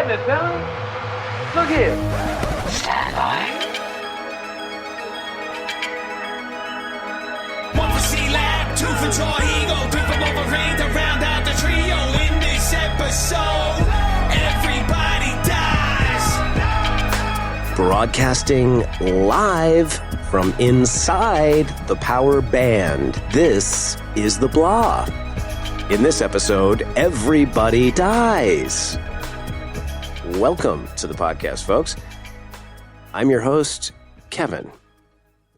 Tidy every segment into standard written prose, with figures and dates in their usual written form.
minute, fellas. Look here. Stand by. One for C-Lab, two for Tar Ego, three for Wolverine to round out the trio. In this episode, everybody dies. Broadcasting live from inside the Power Band, this is The Blah. In this episode, everybody dies. Welcome to the podcast, folks. I'm your host, Kevin,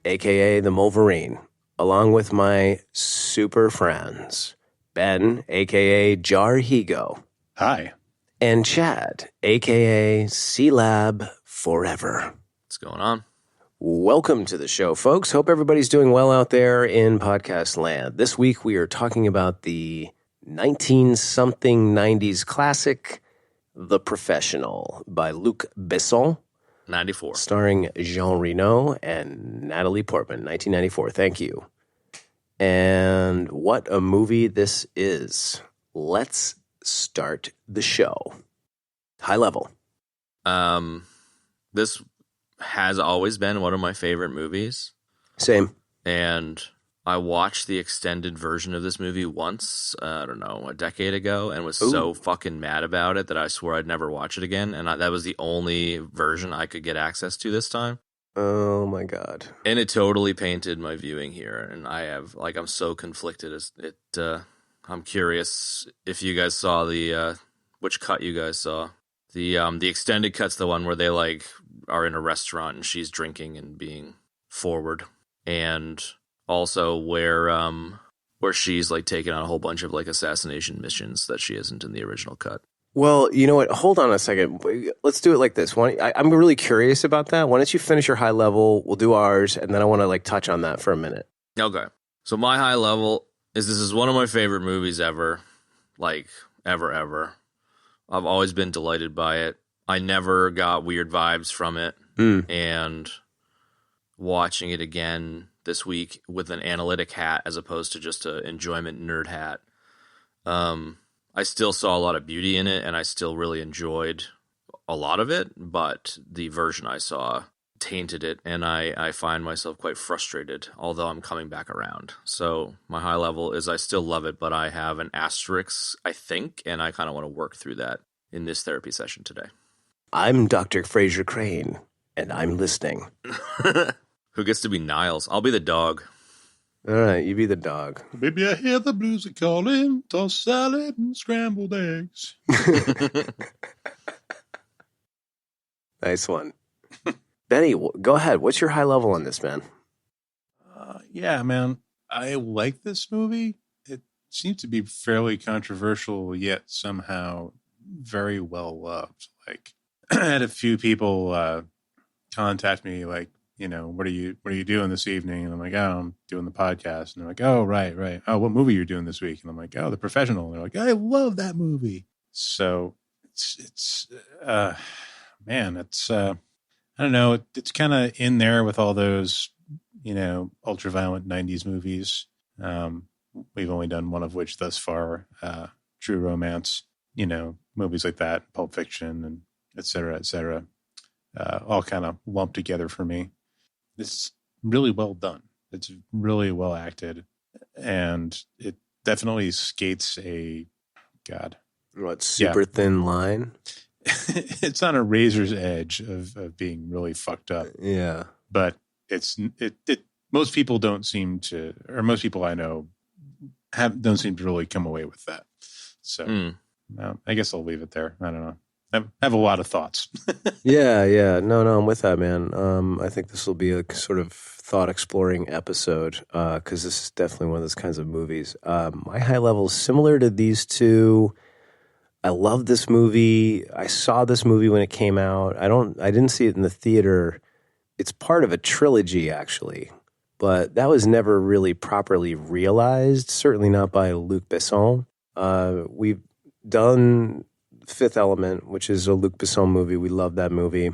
a.k.a. the Wolverine, along with my super friends, Ben, a.k.a. Jar Higo. Hi. And Chad, a.k.a. C-Lab Forever. What's going on? Welcome to the show, folks. Hope everybody's doing well out there in podcast land. This week we are talking about the 19-something 90s classic, The Professional, by Luc Besson. 94. Starring Jean Reno and Natalie Portman, 1994. Thank you. And what a movie this is. Let's start the show. High level. This has always been one of my favorite movies. Same. And I watched the extended version of this movie once, I don't know, a decade ago, and was so fucking mad about it that I swore I'd never watch it again. And that was the only version I could get access to this time. Oh my God. And it totally painted my viewing here. And I'm so conflicted as it, I'm curious if you guys saw which cut you guys saw. The extended cut's the one where they are in a restaurant and she's drinking and being forward, and also where she's taking on a whole bunch of assassination missions that she isn't in the original cut. Well, you know what? Hold on a second. Let's do it like this. I'm really curious about that. Why don't you finish your high level? We'll do ours, and then I want to touch on that for a minute. Okay. So my high level is this is one of my favorite movies ever, ever. I've always been delighted by it. I never got weird vibes from it. And watching it again this week with an analytic hat as opposed to just an enjoyment nerd hat, I still saw a lot of beauty in it, and I still really enjoyed a lot of it, but the version I saw tainted it, and I find myself quite frustrated, although I'm coming back around. So my high level is I still love it, but I have an asterisk, I think, and I kind of want to work through that in this therapy session today. I'm Dr. Fraser Crane, and I'm listening. Who gets to be Niles? I'll be the dog. All right, you be the dog. Baby, I hear the blues are calling, tossed salad and scrambled eggs. Nice one. Benny, go ahead. What's your high level on this, man? Yeah, man. I like this movie. It seems to be fairly controversial, yet somehow very well loved. I had a few people contact me what are you doing this evening? And I'm like, oh, I'm doing the podcast. And they're like, oh, right. Oh, what movie you're doing this week? And I'm like, oh, The Professional. And they're like, I love that movie. So it's man, it's I don't know. It's kind of in there with all those, ultra-violent 90s movies. We've only done one of which thus far, True Romance, movies like that, Pulp Fiction, and et cetera, all kind of lumped together for me. It's really well done. It's really well acted, and it definitely skates super thin line? It's on a razor's edge of being really fucked up. Yeah. But most people don't seem to, or most people I know don't seem to really come away with that. So I guess I'll leave it there. I don't know. I have a lot of thoughts. Yeah. No, I'm with that, man. I think this will be a sort of thought-exploring episode because this is definitely one of those kinds of movies. My high level is similar to these two. I love this movie. I saw this movie when it came out. I didn't see it in the theater. It's part of a trilogy, actually, but that was never really properly realized, certainly not by Luc Besson. We've done Fifth Element, which is a Luc Besson movie. We love that movie.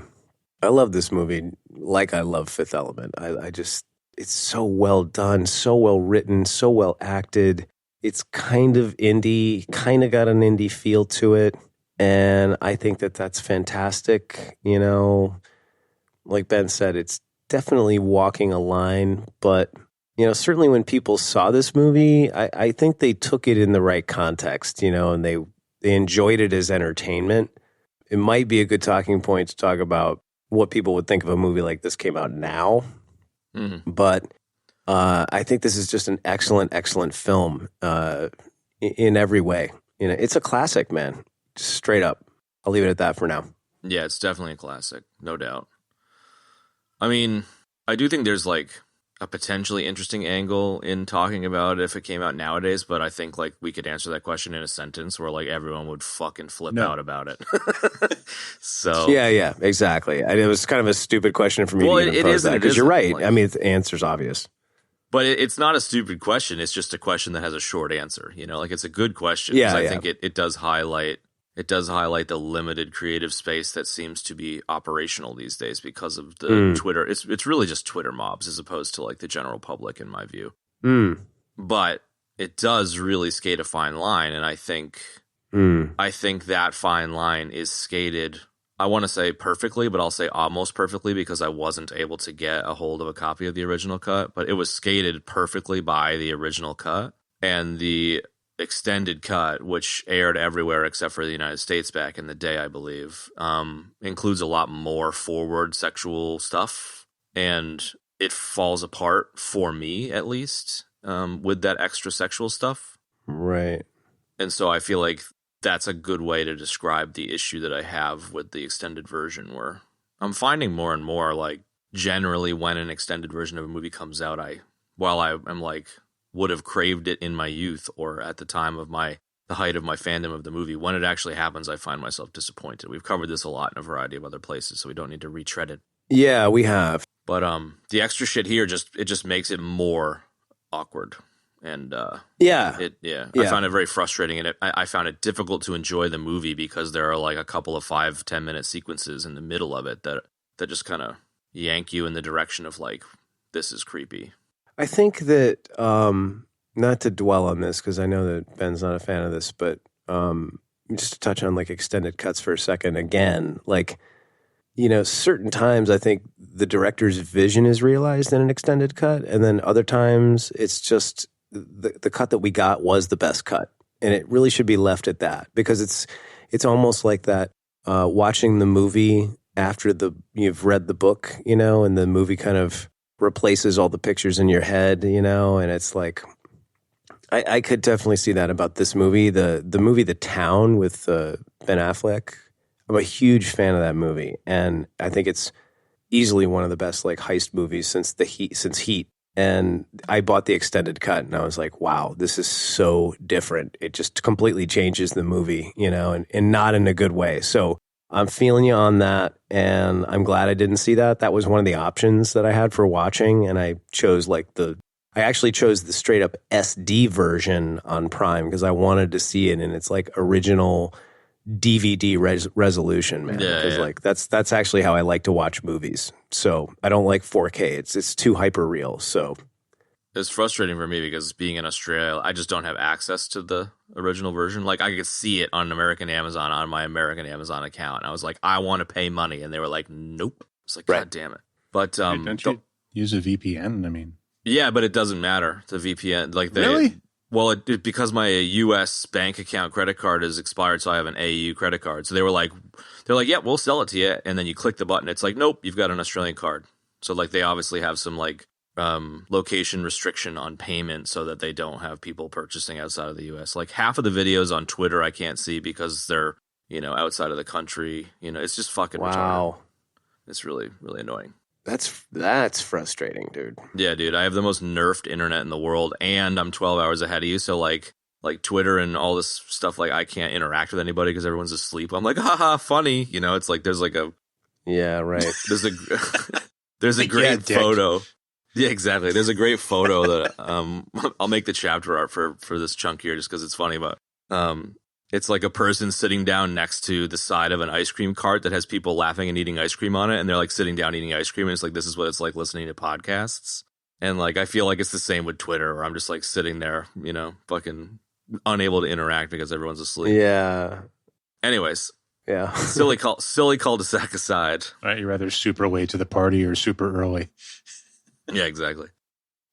I love this movie like I love Fifth Element. It's so well done, so well written, so well acted. It's kind of indie, kind of got an indie feel to it. And I think that that's fantastic. You know, like Ben said, it's definitely walking a line, but you know, certainly when people saw this movie, I think they took it in the right context, you know, and they enjoyed it as entertainment. It might be a good talking point to talk about what people would think of a movie like this came out now. Mm-hmm. But I think this is just an excellent, excellent film in every way. You know, it's a classic, man. Just straight up. I'll leave it at that for now. Yeah, it's definitely a classic, no doubt. I mean, I do think there's like a potentially interesting angle in talking about it if it came out nowadays, but I think like we could answer that question in a sentence where like everyone would fucking flip out about it. So yeah, exactly. It was kind of a stupid question for me to even pose that, because you're right. Like, I mean, the answer's obvious. But it's not a stupid question. It's just a question that has a short answer. You know, like it's a good question. Yeah, I think it does highlight the limited creative space that seems to be operational these days because of the Twitter. It's really just Twitter mobs as opposed to like the general public, in my view. But it does really skate a fine line, and I think that fine line is skated, I want to say perfectly, but I'll say almost perfectly because I wasn't able to get a hold of a copy of the original cut, but it was skated perfectly by the original cut. And the extended cut, which aired everywhere except for the United States back in the day, I believe, includes a lot more forward sexual stuff. And it falls apart, for me at least, with that extra sexual stuff. Right. And so I feel like that's a good way to describe the issue that I have with the extended version, where I'm finding more and more, like, generally when an extended version of a movie comes out, while I am like, would have craved it in my youth or at the time of the height of my fandom of the movie, when it actually happens, I find myself disappointed. We've covered this a lot in a variety of other places, so we don't need to retread it. Yeah, we have. But the extra shit here just makes it more awkward. And I found it very frustrating, and I found it difficult to enjoy the movie because there are like a couple of 5-10 minute sequences in the middle of it that just kind of yank you in the direction of like, this is creepy. I think that not to dwell on this because I know that Ben's not a fan of this, but just to touch on like extended cuts for a second again, like, you know, certain times I think the director's vision is realized in an extended cut, and then other times it's just the cut that we got was the best cut, and it really should be left at that, because it's almost like that watching the movie after you've read the book, you know, and the movie kind of replaces all the pictures in your head, you know, and it's like I could definitely see that about this movie. The movie The Town with Ben Affleck. I'm a huge fan of that movie, and I think it's easily one of the best like heist movies since Heat. And I bought the extended cut, and I was like, wow, this is so different. It just completely changes the movie, you know, and not in a good way. So I'm feeling you on that, and I'm glad I didn't see that. That was one of the options that I had for watching, and I actually chose the straight up SD version on Prime because I wanted to see it in its like original DVD resolution, man. Because like that's actually how I like to watch movies. So I don't like 4K. It's too hyper real. So it's frustrating for me because being in Australia, I just don't have access to the original version. Like I could see it on American Amazon on my American Amazon account. And I was like, I want to pay money, and they were like, nope. It's like, God damn it. But don't you use a VPN? I mean, yeah, but it doesn't matter. The VPN, like really. Well, because my U.S. bank account credit card is expired, so I have an AU credit card. So they're like, yeah, we'll sell it to you. And then you click the button. It's like, nope, you've got an Australian card. So like they obviously have some like location restriction on payment so that they don't have people purchasing outside of the U.S. Like half of the videos on Twitter I can't see because they're, you know, outside of the country. You know, it's just fucking retarded. It's really, really annoying. That's frustrating, dude. Yeah, dude. I have the most nerfed internet in the world, and I'm 12 hours ahead of you. So like Twitter and all this stuff, like I can't interact with anybody because everyone's asleep. I'm like, haha, funny. You know, it's like there's like a right. There's a great photo. Yeah, exactly. There's a great photo that I'll make the chapter art for this chunk here just because it's funny. But it's like a person sitting down next to the side of an ice cream cart that has people laughing and eating ice cream on it. And they're like sitting down eating ice cream. And it's like, this is what it's like listening to podcasts. And like, I feel like it's the same with Twitter where I'm just like sitting there, you know, fucking unable to interact because everyone's asleep. Yeah. Anyways, Yeah. silly cul-de-sac aside. Right, you're either super late to the party or super early. Yeah, exactly.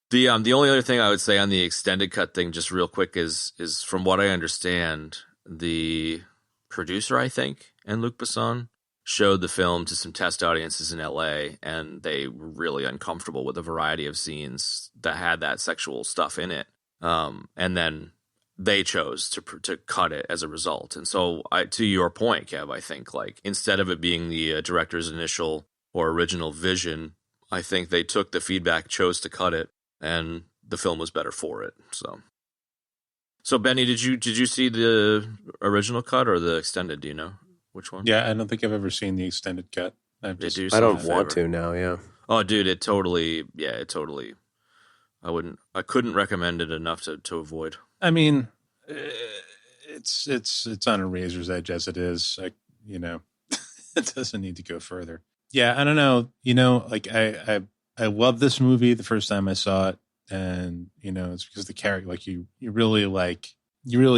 The only other thing I would say on the extended cut thing, just real quick, is from what I understand, the producer, I think, and Luc Besson showed the film to some test audiences in LA, and they were really uncomfortable with a variety of scenes that had that sexual stuff in it. And then they chose to cut it as a result. And so, to your point, Kev, I think like instead of it being the director's initial or original vision, I think they took the feedback, chose to cut it, and the film was better for it. So Benny, did you see the original cut or the extended? Do you know which one? Yeah, I don't think I've ever seen the extended cut. I don't want to now. Yeah. Oh, dude, it totally. I couldn't recommend it enough to avoid. I mean, it's on a razor's edge as it is. It doesn't need to go further. Yeah, I don't know. Like I loved this movie the first time I saw it, and it's because the character, like you really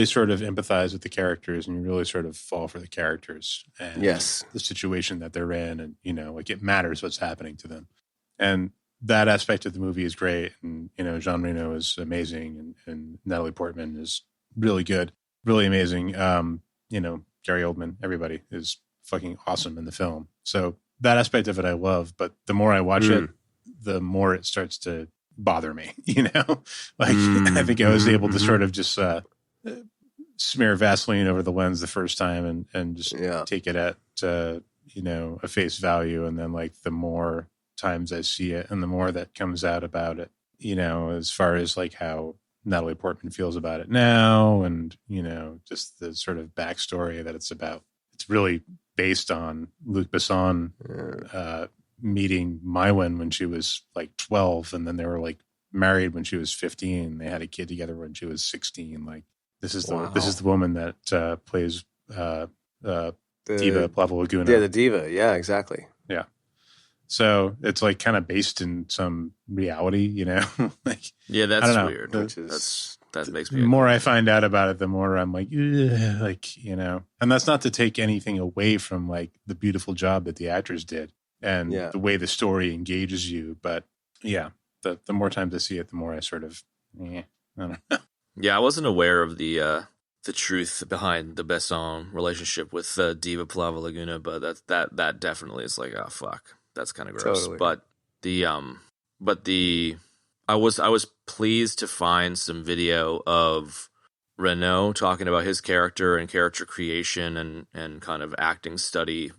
sort of empathize with the characters, and you really sort of fall for the characters and yes, the situation that they're in, and like it matters what's happening to them, and that aspect of the movie is great. And Jean Reno is amazing, and Natalie Portman is really good, really amazing. Gary Oldman, everybody is fucking awesome in the film. So that aspect of it I love, but the more I watch it, the more it starts to bother me, I think I was able to sort of just smear Vaseline over the lens the first time and just take it at a face value, and then like the more times I see it and the more that comes out about it, as far as like how Natalie Portman feels about it now, and just the sort of backstory that it's about. It's really based on Luc Besson meeting Mylène when she was like 12, and then they were like married when she was 15. They had a kid together when she was 16. Like this is the woman that plays Diva Plava Laguna. Yeah, the diva. Yeah, exactly. Yeah. So it's like kind of based in some reality, like, yeah, that's I don't know. weird. That makes me. The more I find out about it, the more I'm like, and that's not to take anything away from like the beautiful job that the actors did and the way the story engages you. But yeah, the more times I see it, the more I sort of, I don't know. Yeah, I wasn't aware of the truth behind the Besson relationship with Diva Plava Laguna, but that definitely is like, oh fuck, that's kind of gross. Totally. But I was pleased to find some video of Reno talking about his character and character creation and kind of acting study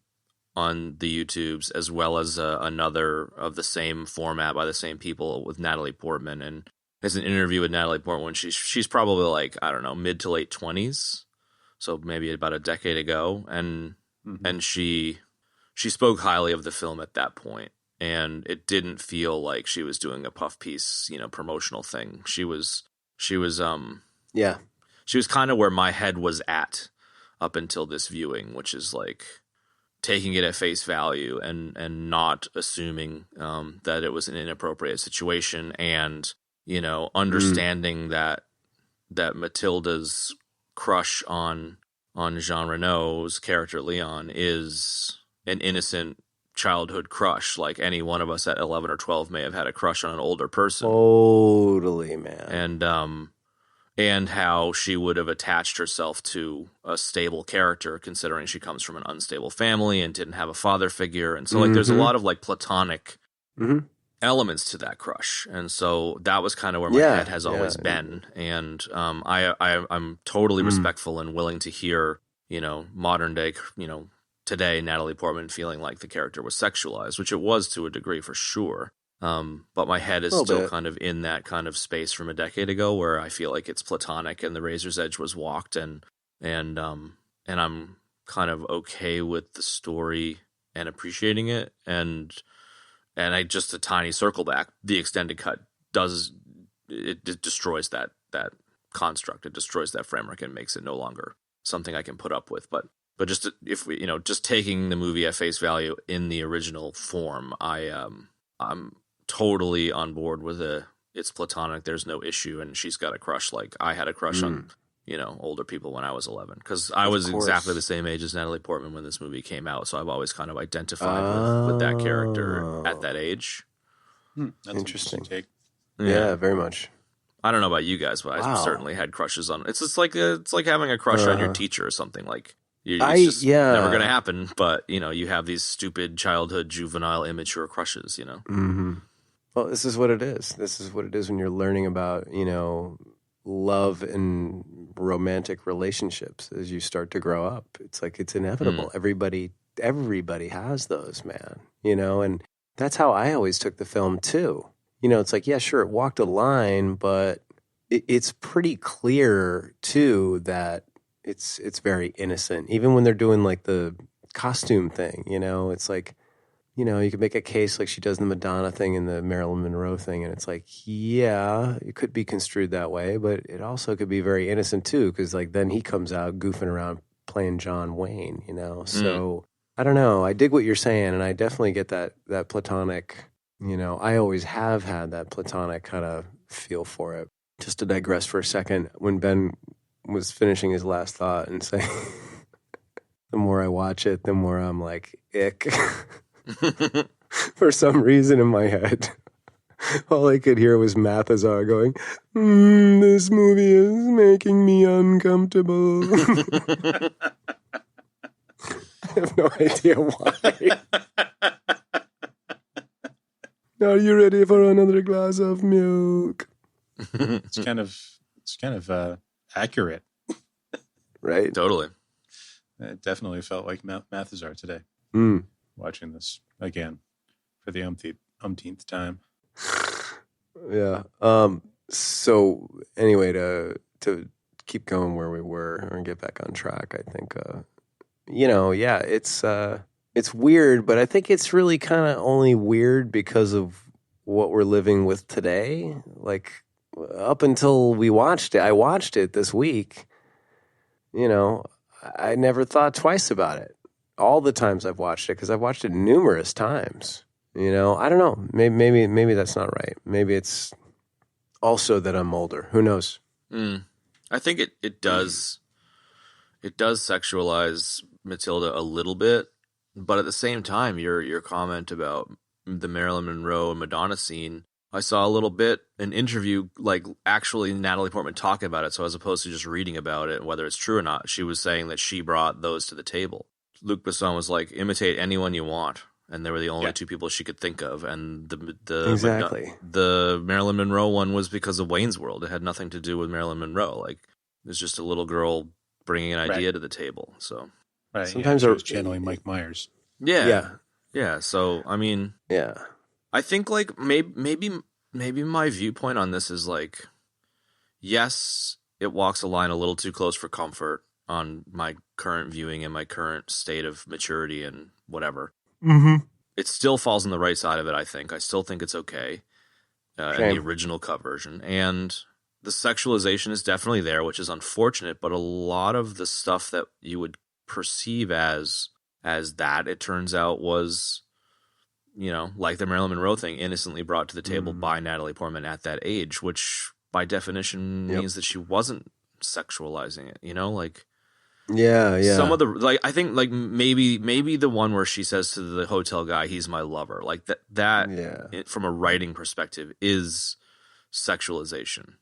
on the YouTubes, as well as another of the same format by the same people with Natalie Portman. And there's an interview with Natalie Portman when she's probably like, I don't know, mid to late 20s, so maybe about a decade ago, and she spoke highly of the film at that point. And it didn't feel like she was doing a puff piece, promotional thing. She was kind of where my head was at up until this viewing, which is like taking it at face value and not assuming that it was an inappropriate situation, and understanding that Matilda's crush on Jean Reno's character Leon is an innocent childhood crush, like any one of us at 11 or 12 may have had a crush on an older person. Totally, man. And how she would have attached herself to a stable character, considering she comes from an unstable family and didn't have a father figure. And so like there's a lot of like platonic elements to that crush. And so that was kind of where my head has always been. And I'm totally respectful and willing to hear, modern day, today, Natalie Portman feeling like the character was sexualized, which it was to a degree for sure. But my head is still kind of in that kind of space from a decade ago where I feel like it's platonic and the razor's edge was walked, and I'm kind of okay with the story and appreciating it. And I just a tiny circle back, the extended cut destroys that construct. It destroys that framework and makes it no longer something I can put up with. But just if we, just taking the movie at face value in the original form, I'm totally on board with it's platonic. There's no issue, and she's got a crush like I had a crush on older people when I was 11, because I was exactly the same age as Natalie Portman when this movie came out. So I've always kind of identified with that character at that age. That's Interesting take. Yeah, very much. I don't know about you guys, but I certainly had crushes on. It's just like having a crush on your teacher or something. Like it's just never going to happen. But you have these stupid childhood, juvenile, immature crushes. Mm-hmm. Well, this is what it is. This is what it is when you're learning about love and romantic relationships as you start to grow up. It's like it's inevitable. Everybody has those, man. And that's how I always took the film too. It's like, yeah, sure, it walked a line, but it's pretty clear too that it's very innocent. Even when they're doing like the costume thing, it's like, you could make a case like she does the Madonna thing and the Marilyn Monroe thing, and it's like, yeah, it could be construed that way, but it also could be very innocent too, because like then he comes out goofing around playing John Wayne, So I don't know. I dig what you're saying, and I definitely get that platonic. I always have had that platonic kind of feel for it. Just to digress for a second, when Ben was finishing his last thought and saying, the more I watch it, the more I'm like, ick. For some reason in my head, all I could hear was Mathesar going, this movie is making me uncomfortable. I have no idea why. Are you ready for another glass of milk? It's kind of accurate, right? Totally. It definitely felt like Mathesar today. Watching this again for the umpteenth time. Yeah. So anyway, to keep going where we were and get back on track, I think it's weird, but I think it's really kind of only weird because of what we're living with today. Like up until I watched it this week, I never thought twice about it. All the times I've watched it, because I've watched it numerous times. I don't know. Maybe that's not right. Maybe it's also that I'm older. Who knows? I think it does sexualize Matilda a little bit. But at the same time, your comment about the Marilyn Monroe and Madonna scene, I saw a little bit, an interview, like actually Natalie Portman talking about it. So as opposed to just reading about it, whether it's true or not, she was saying that she brought those to the table. Luc Besson was like, imitate anyone you want. And they were the only two people she could think of. And the Marilyn Monroe one was because of Wayne's World. It had nothing to do with Marilyn Monroe. Like, it was just a little girl bringing an idea to the table. So right, sometimes I was channeling Mike Myers. Yeah. So I mean, I think like maybe my viewpoint on this is like, yes, it walks a line a little too close for comfort on my current viewing and my current state of maturity and whatever. Mm-hmm. It still falls on the right side of it. I think. I still think it's okay in the original cut version, and the sexualization is definitely there, which is unfortunate. But a lot of the stuff that you would perceive as that, it turns out was, like the Marilyn Monroe thing, innocently brought to the table by Natalie Portman at that age, which by definition means that she wasn't sexualizing it, like. Yeah. Some of the I think maybe the one where she says to the hotel guy, "He's my lover," like that from a writing perspective is sexualization.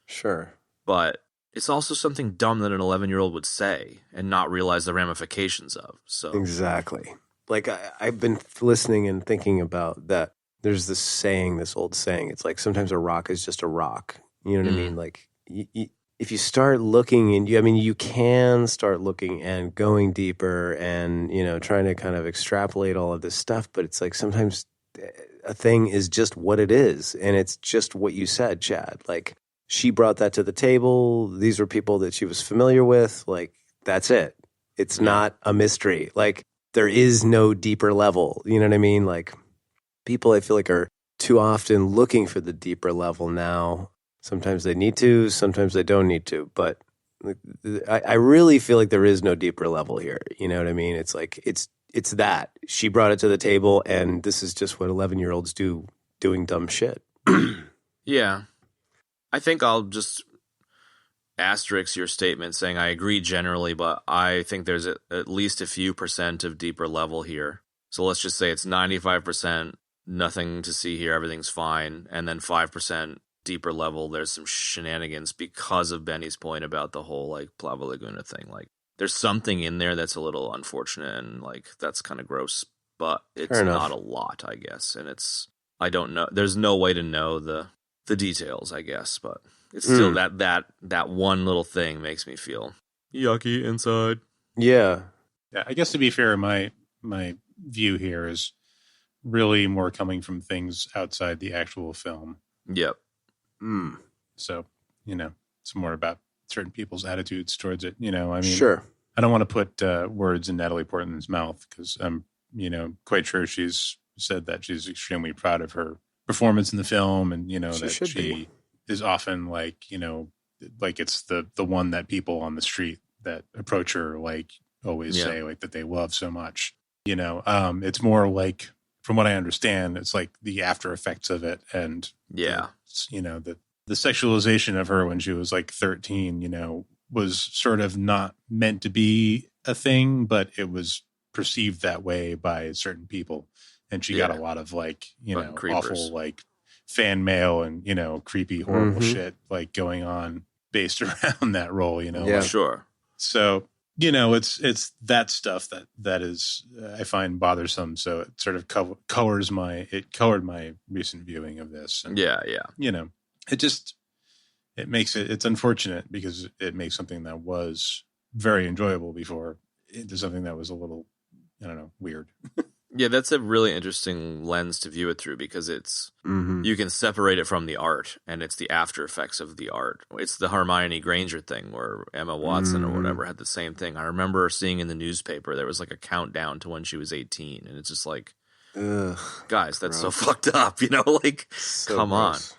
Sure. But it's also something dumb that an 11-year-old would say and not realize the ramifications of. So exactly. Like I've been listening and thinking about that. There's this old saying. It's like sometimes a rock is just a rock. You know what I mean? Like if you start looking, and you can start looking and going deeper and, trying to kind of extrapolate all of this stuff. But it's like sometimes a thing is just what it is. And it's just what you said, Chad. Like she brought that to the table. These were people that she was familiar with. Like that's it. It's not a mystery. Like there is no deeper level. You know what I mean? Like people I feel like are too often looking for the deeper level now. Sometimes they need to, sometimes they don't need to. But I really feel like there is no deeper level here. You know what I mean? It's like it's that. She brought it to the table, and this is just what 11-year-olds do, doing dumb shit. Yeah. I think I'll just asterisk your statement saying I agree generally, but I think there's at least a few % of deeper level here. So let's just say it's 95%, nothing to see here, everything's fine, and then 5% deeper level, there's some shenanigans because of Benny's point about the whole like Plava Laguna thing. Like there's something in there that's a little unfortunate and like that's kind of gross, but it's not a lot, I guess. And I don't know. There's no way to know the details, I guess, but it's still that one little thing makes me feel yucky inside. Yeah. Yeah, I guess to be fair, my view here is really more coming from things outside the actual film. Yep. So, it's more about certain people's attitudes towards it. I mean, sure. I don't want to put words in Natalie Portman's mouth because I'm, quite sure she's said that she's extremely proud of her performance in the film, and that she is often like, like it's the one that people on the street that approach her like always say like that they love so much. It's more like, from what I understand, it's like the after effects of it, and the sexualization of her when she was like 13, was sort of not meant to be a thing, but it was perceived that way by certain people, and she got a lot of like awful like fan mail and creepy horrible shit like going on based around that role. Sure. So it's that stuff that is I find bothersome. So it sort of colored my recent viewing of this. And, it's unfortunate because it makes something that was very enjoyable before into something that was a little, I don't know, weird. Yeah, that's a really interesting lens to view it through because it's you can separate it from the art, and it's the after effects of the art. It's the Hermione Granger thing where Emma Watson or whatever had the same thing. I remember seeing in the newspaper there was like a countdown to when she was 18, and it's just like, guys, that's so fucked up, like, So come gross. on.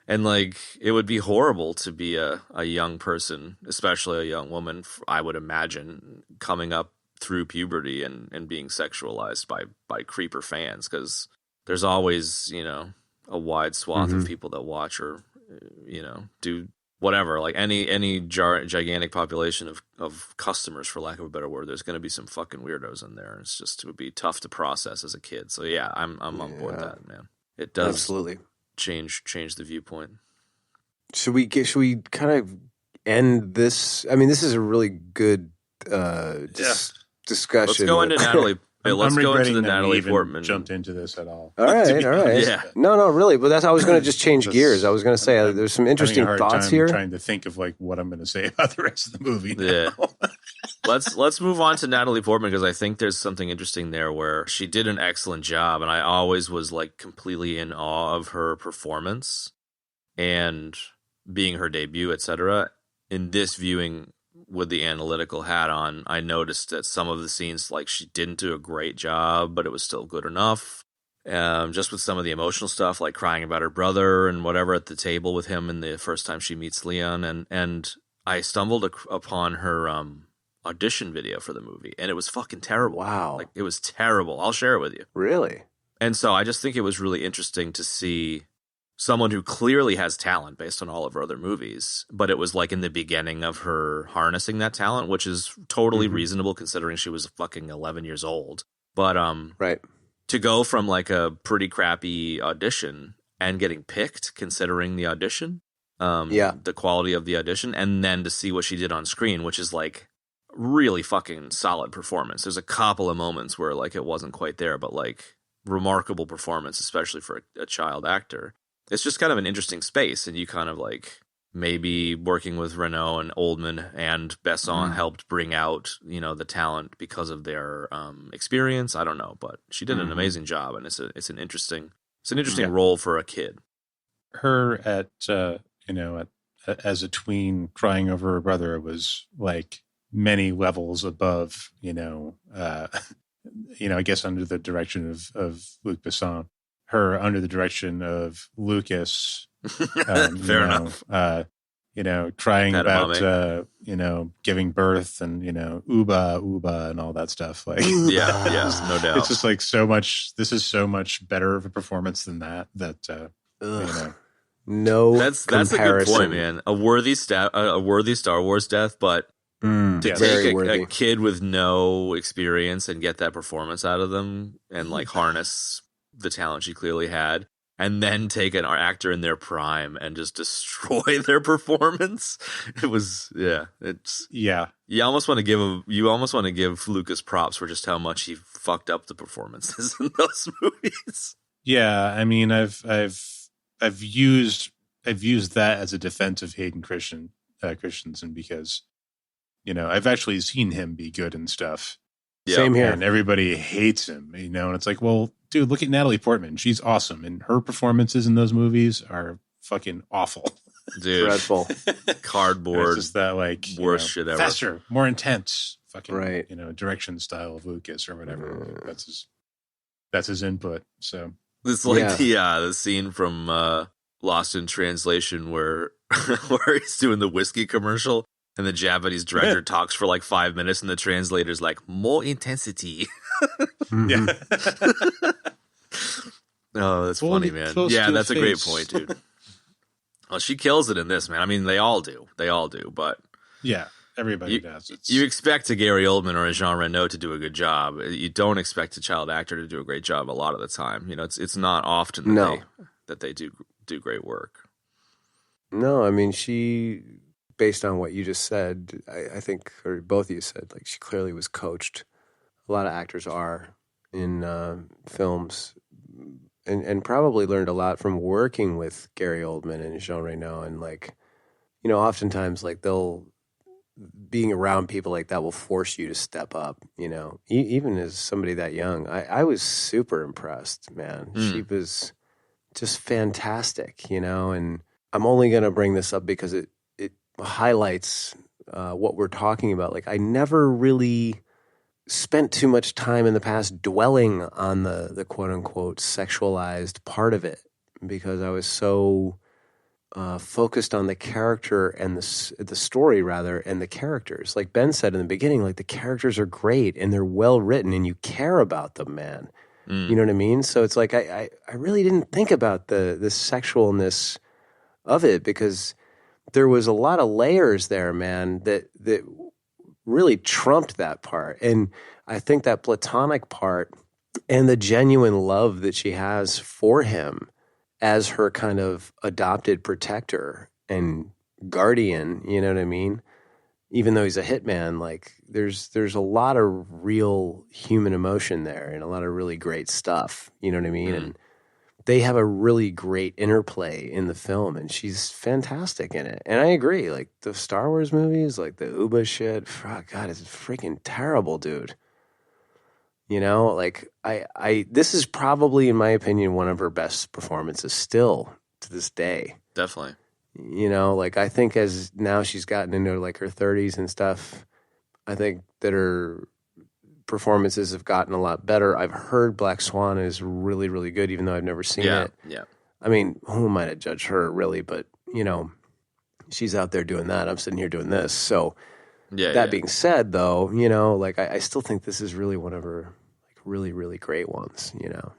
And like, it would be horrible to be a young person, especially a young woman, I would imagine, coming up through puberty and being sexualized by creeper fans, because there's always a wide swath of people that watch or do whatever, like any gigantic population of customers, for lack of a better word. There's going to be some fucking weirdos in there. It would be tough to process as a kid. So yeah, I'm on board with that, man. It does absolutely change the viewpoint. Should we kind of end this? I mean, this is a really good discussion. Let's go into Natalie. Let's go into the Natalie Portman. Jumped into this at all. All right. Yeah. No, really. But I was going to just change gears. I was going to say there's some interesting thoughts here. Trying to think of like what I'm going to say about the rest of the movie now. Yeah. Let's move on to Natalie Portman, because I think there's something interesting there where she did an excellent job, and I always was like completely in awe of her performance and being her debut, etc. In this viewing, with the analytical hat on, I noticed that some of the scenes, like, she didn't do a great job, but it was still good enough. Just with some of the emotional stuff, like crying about her brother and whatever at the table with him in the first time she meets Leon. And I stumbled upon her audition video for the movie, and it was fucking terrible. Wow. Like, it was terrible. I'll share it with you. Really? And so I just think it was really interesting to see someone who clearly has talent based on all of her other movies, but it was like in the beginning of her harnessing that talent, which is totally reasonable considering she was fucking 11 years old. But right, to go from like a pretty crappy audition and getting picked, considering the audition, the quality of the audition, and then to see what she did on screen, which is like really fucking solid performance. There's a couple of moments where like it wasn't quite there, but like remarkable performance, especially for a child actor. It's just kind of an interesting space, and you kind of like maybe working with Renault and Oldman and Besson helped bring out, the talent because of their experience. I don't know, but she did an amazing job, and it's an interesting role for a kid. Her as a tween crying over her brother was like many levels above, I guess under the direction of Luc Besson. Her under the direction of Lucas, fair enough. Crying about, giving birth and, OOBA and all that stuff. Like, yeah, no doubt. It's just like so much. This is so much better of a performance than that. No, That's a good point, man. A worthy Star Wars death, but to take a kid with no experience and get that performance out of them and like harness the talent she clearly had, and then take an actor in their prime and just destroy their performance. It was, You almost want to give Lucas props for just how much he fucked up the performances in those movies. Yeah, I mean, I've used that as a defense of Hayden Christensen because, you know, I've actually seen him be good and stuff. Same here. And everybody hates him, you know, and it's like, well, dude, look at Natalie Portman. She's awesome. And her performances in those movies are fucking awful. Dude. Dreadful. Cardboard. It's just that, like, worst shit ever. Faster, more intense, fucking, right. you know, direction style of Lucas or whatever. That's his input. So it's like the scene from Lost in Translation where he's doing the whiskey commercial and the Japanese director talks for like 5 minutes and the translator's like, more intensity. Yeah. Oh, that's funny, man. Yeah, that's a great point, dude. Well, she kills it in this, man. I mean, they all do, but yeah, everybody does. You expect a Gary Oldman or a Jean Reno to do a good job. You don't expect a child actor to do a great job a lot of the time. You know, it's not often that they do great work. No, I mean, she, based on what you just said, I think, or both of you said, like, she clearly was coached. A lot of actors are in films, and probably learned a lot from working with Gary Oldman and Jean Reno. And, like, you know, oftentimes, like, being around people like that will force you to step up, you know, even as somebody that young. I was super impressed, man. She was just fantastic, you know, and I'm only going to bring this up because it highlights what we're talking about. Like, I never really spent too much time in the past dwelling on the quote-unquote sexualized part of it because I was so focused on the character and the story, rather, and the characters. Like Ben said in the beginning, like, the characters are great and they're well written and you care about them, man. You know what I mean? So it's like I really didn't think about the sexualness of it because there was a lot of layers there, man, that really trumped that part. And I think that platonic part and the genuine love that she has for him as her kind of adopted protector and guardian, you know what I mean? Even though he's a hitman, like, there's a lot of real human emotion there and a lot of really great stuff, you know what I mean? And they have a really great interplay in the film, and she's fantastic in it. And I agree, like, the Star Wars movies, like the OOBA shit, God, it's freaking terrible, dude. You know, like, this is probably, in my opinion, one of her best performances still to this day. Definitely. You know, like, I think as now she's gotten into, like, her 30s and stuff, I think that her performances have gotten a lot better. I've heard Black Swan is really, really good, even though I've never seen it. Yeah. I mean, who am I to judge her, really? But, you know, she's out there doing that. I'm sitting here doing this. So that being said, though, you know, like, I still think this is really one of her, like, really, really great ones. You know,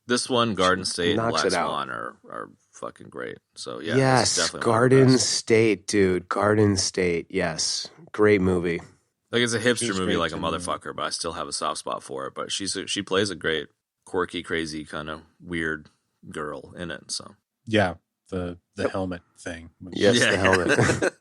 this one, Garden State, and Black Swan are fucking great. So yeah, yes, Garden State, dude, Garden State, yes, great movie. Like, it's a hipster movie like a motherfucker, but I still have a soft spot for it. But she plays a great, quirky, crazy, kind of weird girl in it. So yeah, the helmet thing. The helmet.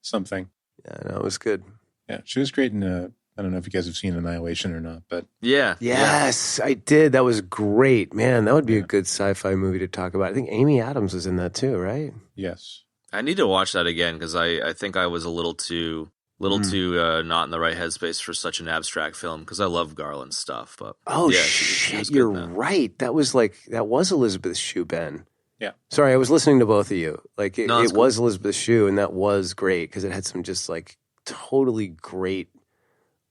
Something. Yeah, no, it was good. Yeah, she was great in I don't know if you guys have seen Annihilation or not, but yes, I did. That was great, man. That would be a good sci-fi movie to talk about. I think Amy Adams was in that too, right? Yes. I need to watch that again because I think I was a little too not in the right headspace for such an abstract film because I love Garland stuff. But shit, you're right. That was Elizabethshue, Ben. Yeah. Sorry, I was listening to both of you. Like, it cool. was Elizabethshue, and that was great because it had some just, like, totally great.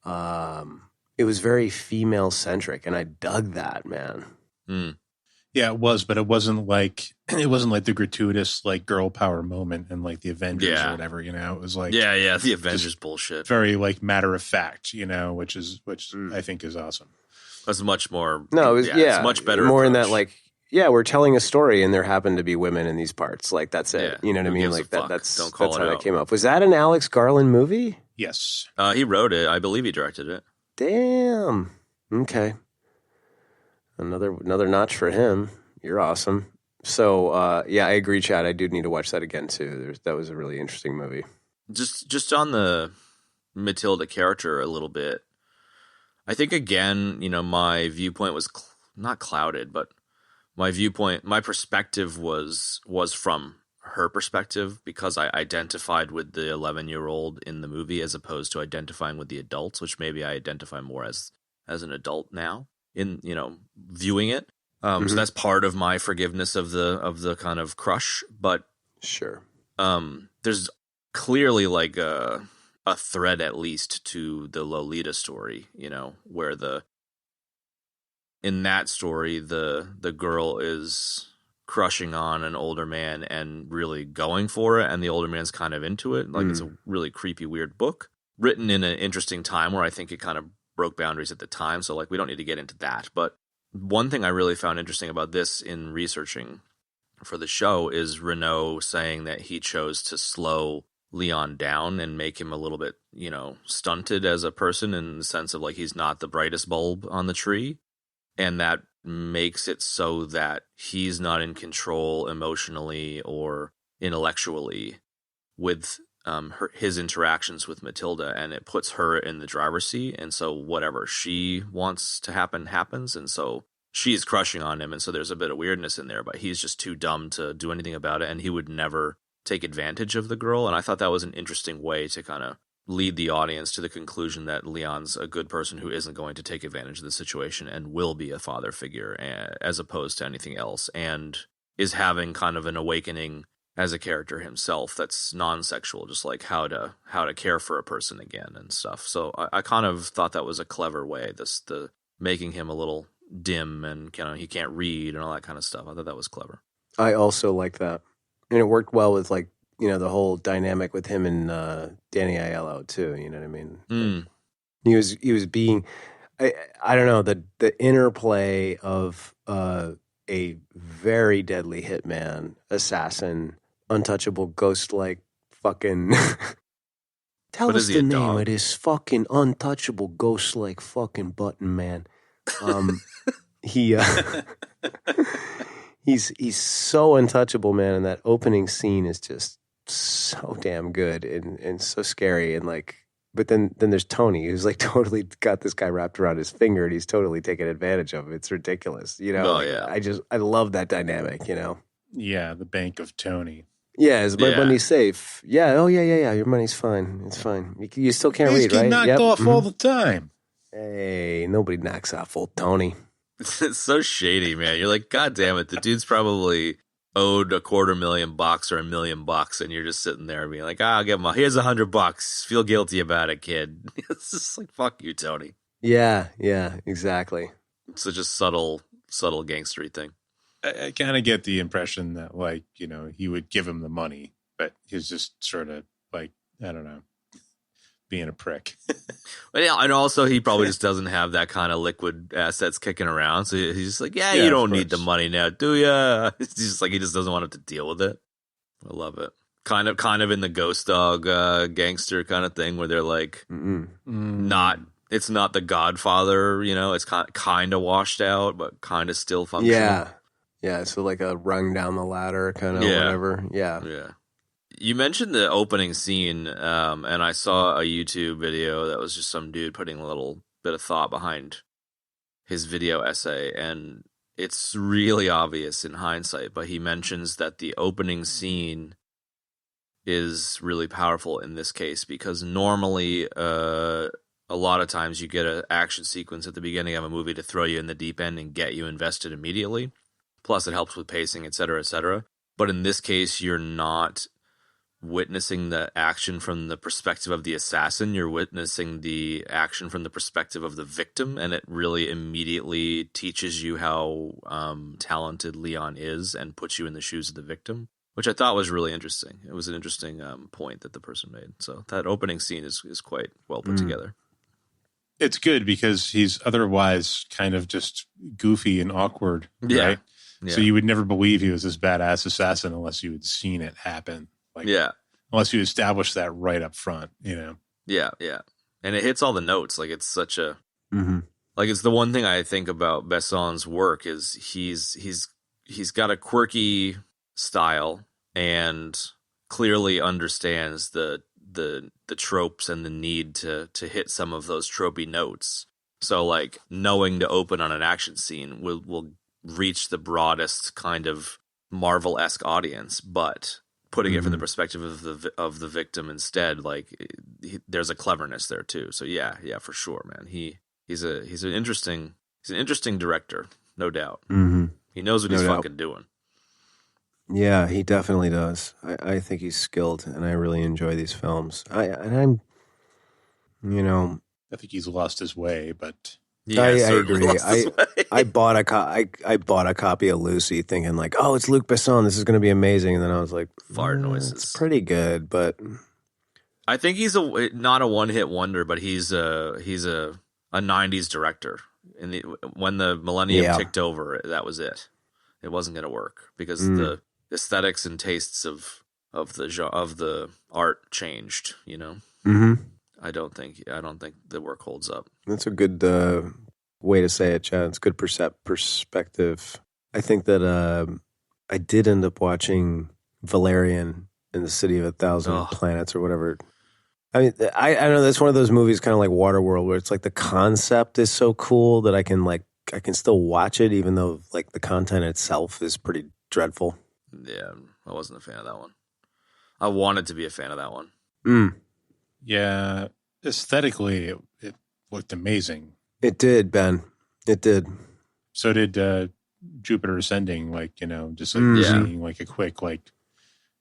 It was very female centric, and I dug that, man. Yeah, it was, but it wasn't like the gratuitous, like, girl power moment in, like, the Avengers or whatever. You know, it was like the Avengers bullshit. Very, like, matter of fact. You know, which I think is awesome. That's much more. No, it was it's much better. More approach. in that, like, we're telling a story and there happen to be women in these parts. Like, that's it. Yeah, You know what I who mean? gives a Like fuck? that's Don't call that's it how that out. came up. Was that an Alex Garland movie? Yes. He wrote it. I believe he directed it. Damn. Okay. Another notch for him. You're awesome. So, I agree, Chad. I do need to watch that again, too. That was a really interesting movie. Just on the Matilda character a little bit, I think, again, my viewpoint was not clouded, but my perspective was from her perspective, because I identified with the 11-year-old in the movie as opposed to identifying with the adults, which maybe I identify more as an adult now in, viewing it. So that's part of my forgiveness of the kind of crush, but sure. There's clearly like a thread, at least, to the Lolita story, where in that story, the girl is crushing on an older man and really going for it, and the older man's kind of into it. Like, it's a really creepy, weird book written in an interesting time where I think it kind of broke boundaries at the time. So, like, we don't need to get into that. But one thing I really found interesting about this in researching for the show is Renaud saying that he chose to slow Leon down and make him a little bit, stunted as a person, in the sense of, like, he's not the brightest bulb on the tree. And that makes it so that he's not in control emotionally or intellectually with his interactions with Matilda, and it puts her in the driver's seat. And so whatever she wants to happen happens, and so she's crushing on him, and so there's a bit of weirdness in there, but he's just too dumb to do anything about it, and he would never take advantage of the girl. And I thought that was an interesting way to kind of lead the audience to the conclusion that Leon's a good person who isn't going to take advantage of the situation and will be a father figure as opposed to anything else, and is having kind of an awakening as a character himself that's non-sexual, just like how to care for a person again and stuff. So I kind of thought that was a clever way, the making him a little dim and he can't read and all that kind of stuff. I thought that was clever. I also like that, and it worked well with, like, the whole dynamic with him and Danny Aiello too. You know what I mean? Mm. He was being, I don't know, the interplay of a very deadly hitman, assassin, untouchable, ghost-like fucking. Tell What us is he, the a name dog? of this fucking untouchable, ghost-like fucking button man. He's so untouchable, man, and that opening scene is just so damn good and so scary, and like, but then there's Tony, who's like totally got this guy wrapped around his finger, and he's totally taking advantage of it. It's ridiculous, Oh, like, yeah. I love that dynamic, Yeah, the Bank of Tony. Yeah, is my Yeah. money safe? Yeah, oh yeah, your money's fine. It's fine. You still can't He's read, getting right? knocked off all the time. Hey, nobody knocks off old Tony. It's so shady, man. You're like, God damn it, the dude's probably owed $250,000 or $1 million, and you're just sitting there being like, I'll give him here's $100. Feel guilty about it, kid. It's just like, fuck you, Tony. Yeah, exactly. It's such a subtle gangstery thing. I kind of get the impression that, like, he would give him the money, but he's just sort of like, I don't know, being a prick. And also, he probably just doesn't have that kind of liquid assets kicking around. So he's just like, yeah, Yeah, you of don't need the course. money now, do ya? It's just like, he just doesn't want to deal with it. I love it. Kind of in the Ghost Dog gangster kind of thing, where they're like, it's not the Godfather, it's kind of washed out, but kind of still functional. Yeah, so like a rung down the ladder kind of Yeah. whatever. Yeah. You mentioned the opening scene, and I saw a YouTube video that was just some dude putting a little bit of thought behind his video essay, and it's really obvious in hindsight, but he mentions that the opening scene is really powerful in this case, because normally a lot of times you get an action sequence at the beginning of a movie to throw you in the deep end and get you invested immediately. Plus, it helps with pacing, et cetera, et cetera. But in this case, you're not witnessing the action from the perspective of the assassin. You're witnessing the action from the perspective of the victim, and it really immediately teaches you how talented Leon is and puts you in the shoes of the victim, which I thought was really interesting. It was an interesting point that the person made. So that opening scene is quite well put together. It's good because he's otherwise kind of just goofy and awkward, Yeah. right? So you would never believe he was this badass assassin unless you had seen it happen. Like, unless you established that right up front, you know? Yeah, yeah. And it hits all the notes. Like, it's such a... Mm-hmm. Like, it's the one thing I think about Besson's work is he's got a quirky style and clearly understands the tropes and the need to hit some of those tropey notes. So, like, knowing to open on an action scene will reach the broadest kind of Marvel-esque audience, but putting it from the perspective of the victim instead, like, there's a cleverness there too. So yeah, for sure, man. He's an interesting director, no doubt. Mm-hmm. He knows what he's fucking doing. Yeah, he definitely does. I think he's skilled, and I really enjoy these films. I'm, you know, I think he's lost his way, but Yeah, I certainly agree. lost his way. I bought a copy of Lucy, thinking like, oh, it's Luc Besson. This is going to be amazing. And then I was like, Fart noises. It's pretty good, but I think he's not a one-hit wonder, but he's a 90s director. When the millennium ticked over, that was it. It wasn't going to work because the aesthetics and tastes of the art changed. You know, I don't think the work holds up. That's a good way to say it, Chad. It's good perspective. I think that I did end up watching Valerian in the City of a Thousand Planets or whatever. I mean, I know that's one of those movies, kind of like Waterworld, where it's like the concept is so cool that I can still watch it, even though like the content itself is pretty dreadful. Yeah, I wasn't a fan of that one. I wanted to be a fan of that one. yeah, aesthetically, it looked amazing. It did, Ben. It did. So did Jupiter Ascending. Like, you know, just like seeing like a quick like,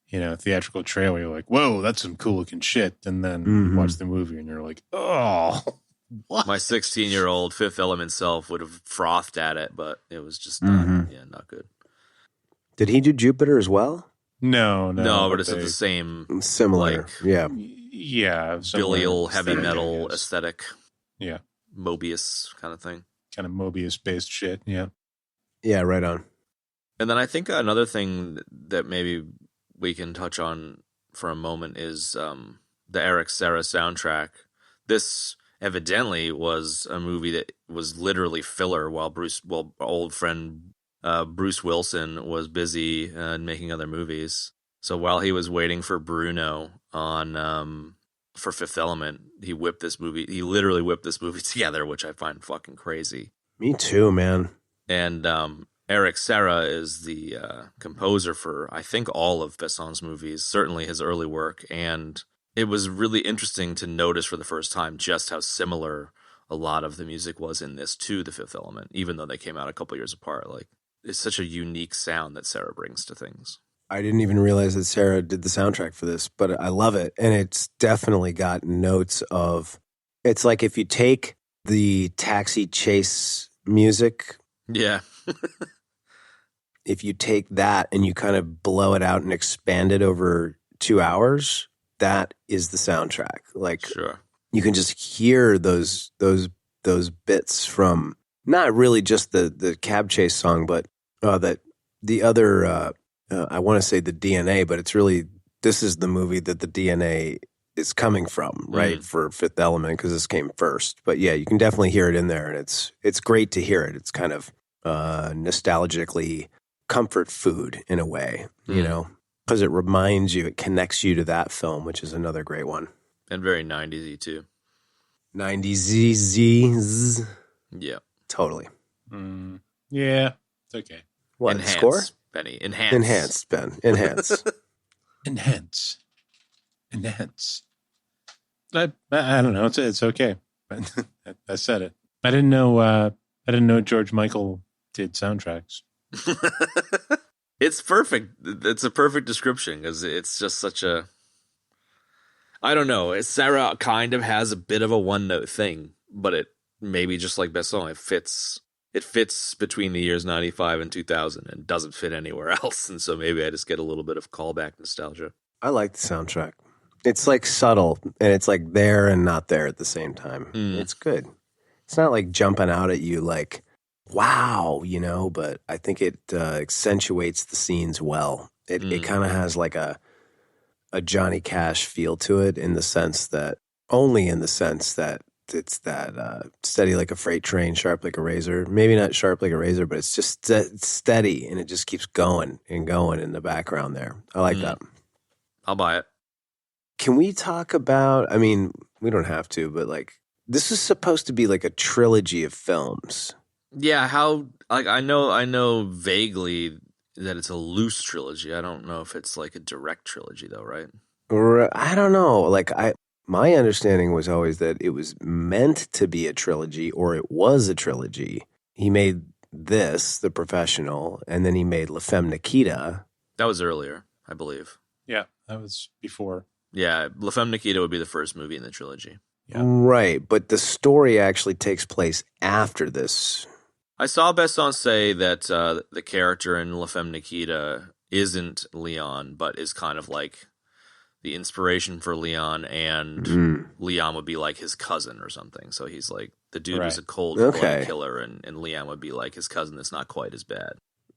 you know, theatrical trailer. You're like, whoa, that's some cool looking shit. And then you watch the movie and you're like, oh, what? My 16-year-old Fifth Element self would have frothed at it, but it was just not good. Did he do Jupiter as well? No, but it's the same, similar. like, Yeah. Bilial heavy metal aesthetic. Yeah. Mobius kind of thing. Kind of Mobius based shit. Yeah. Yeah, right on. And then I think another thing that maybe we can touch on for a moment is the Eric Serra soundtrack. This evidently was a movie that was literally filler while our old friend Bruce Wilson was busy making other movies. So while he was waiting for Bruno on for Fifth Element, he literally whipped this movie together, which I find fucking crazy. Me too, man. And Eric Serra is the composer for, I think, all of Besson's movies, certainly his early work. And it was really interesting to notice for the first time just how similar a lot of the music was in this to The Fifth Element, even though they came out a couple years apart. Like, it's such a unique sound that Serra brings to things. I didn't even realize that Serra did the soundtrack for this, but I love it. And it's definitely got notes of, it's like if you take the Taxi Chase music. Yeah. If you take that and you kind of blow it out and expand it over 2 hours, that is the soundtrack. Like, sure, you can just hear those bits from not really just the cab chase song, but that the other. I want to say the DNA, but it's really, this is the movie that the DNA is coming from, right? For Fifth Element, because this came first. But yeah, you can definitely hear it in there, and it's great to hear it. It's kind of nostalgically comfort food in a way, you know, because it reminds you, it connects you to that film, which is another great one. And very 90s-y too. 90s. Yeah. Totally. Yeah, it's okay. What, Enhance, score? Benny. Enhance. Enhanced, Ben. Enhance. Enhance. I don't know. It's okay. I said it. I didn't know George Michael did soundtracks. It's perfect. It's a perfect description because it's just such a, I don't know. Serra kind of has a bit of a one-note thing, but it maybe just like Besson, it fits between the years 95 and 2000 and doesn't fit anywhere else. And so maybe I just get a little bit of callback nostalgia. I like the soundtrack. It's like subtle, and it's like there and not there at the same time. It's good. It's not like jumping out at you like wow, but I think it accentuates the scenes well. It kind of has like a Johnny Cash feel to it only in the sense that it's that steady like a freight train, sharp like a razor. Maybe not sharp like a razor, but it's just steady, and it just keeps going and going in the background there. I like that. I'll buy it. Can we talk about, I mean, we don't have to, but like, this is supposed to be like a trilogy of films. Yeah, I know vaguely that it's a loose trilogy. I don't know if it's like a direct trilogy though, right? Or I don't know. Like my understanding was always that it was meant to be a trilogy, or it was a trilogy. He made this, The Professional, and then he made La Femme Nikita. That was earlier, I believe. Yeah, that was before. Yeah, La Femme Nikita would be the first movie in the trilogy. Yeah. Right, but the story actually takes place after this. I saw Besson say that the character in La Femme Nikita isn't Leon, but is kind of like the inspiration for Leon, and Leon would be like his cousin or something. So he's like, the dude was a cold-blooded killer, and Leon would be like his cousin that's not quite as bad.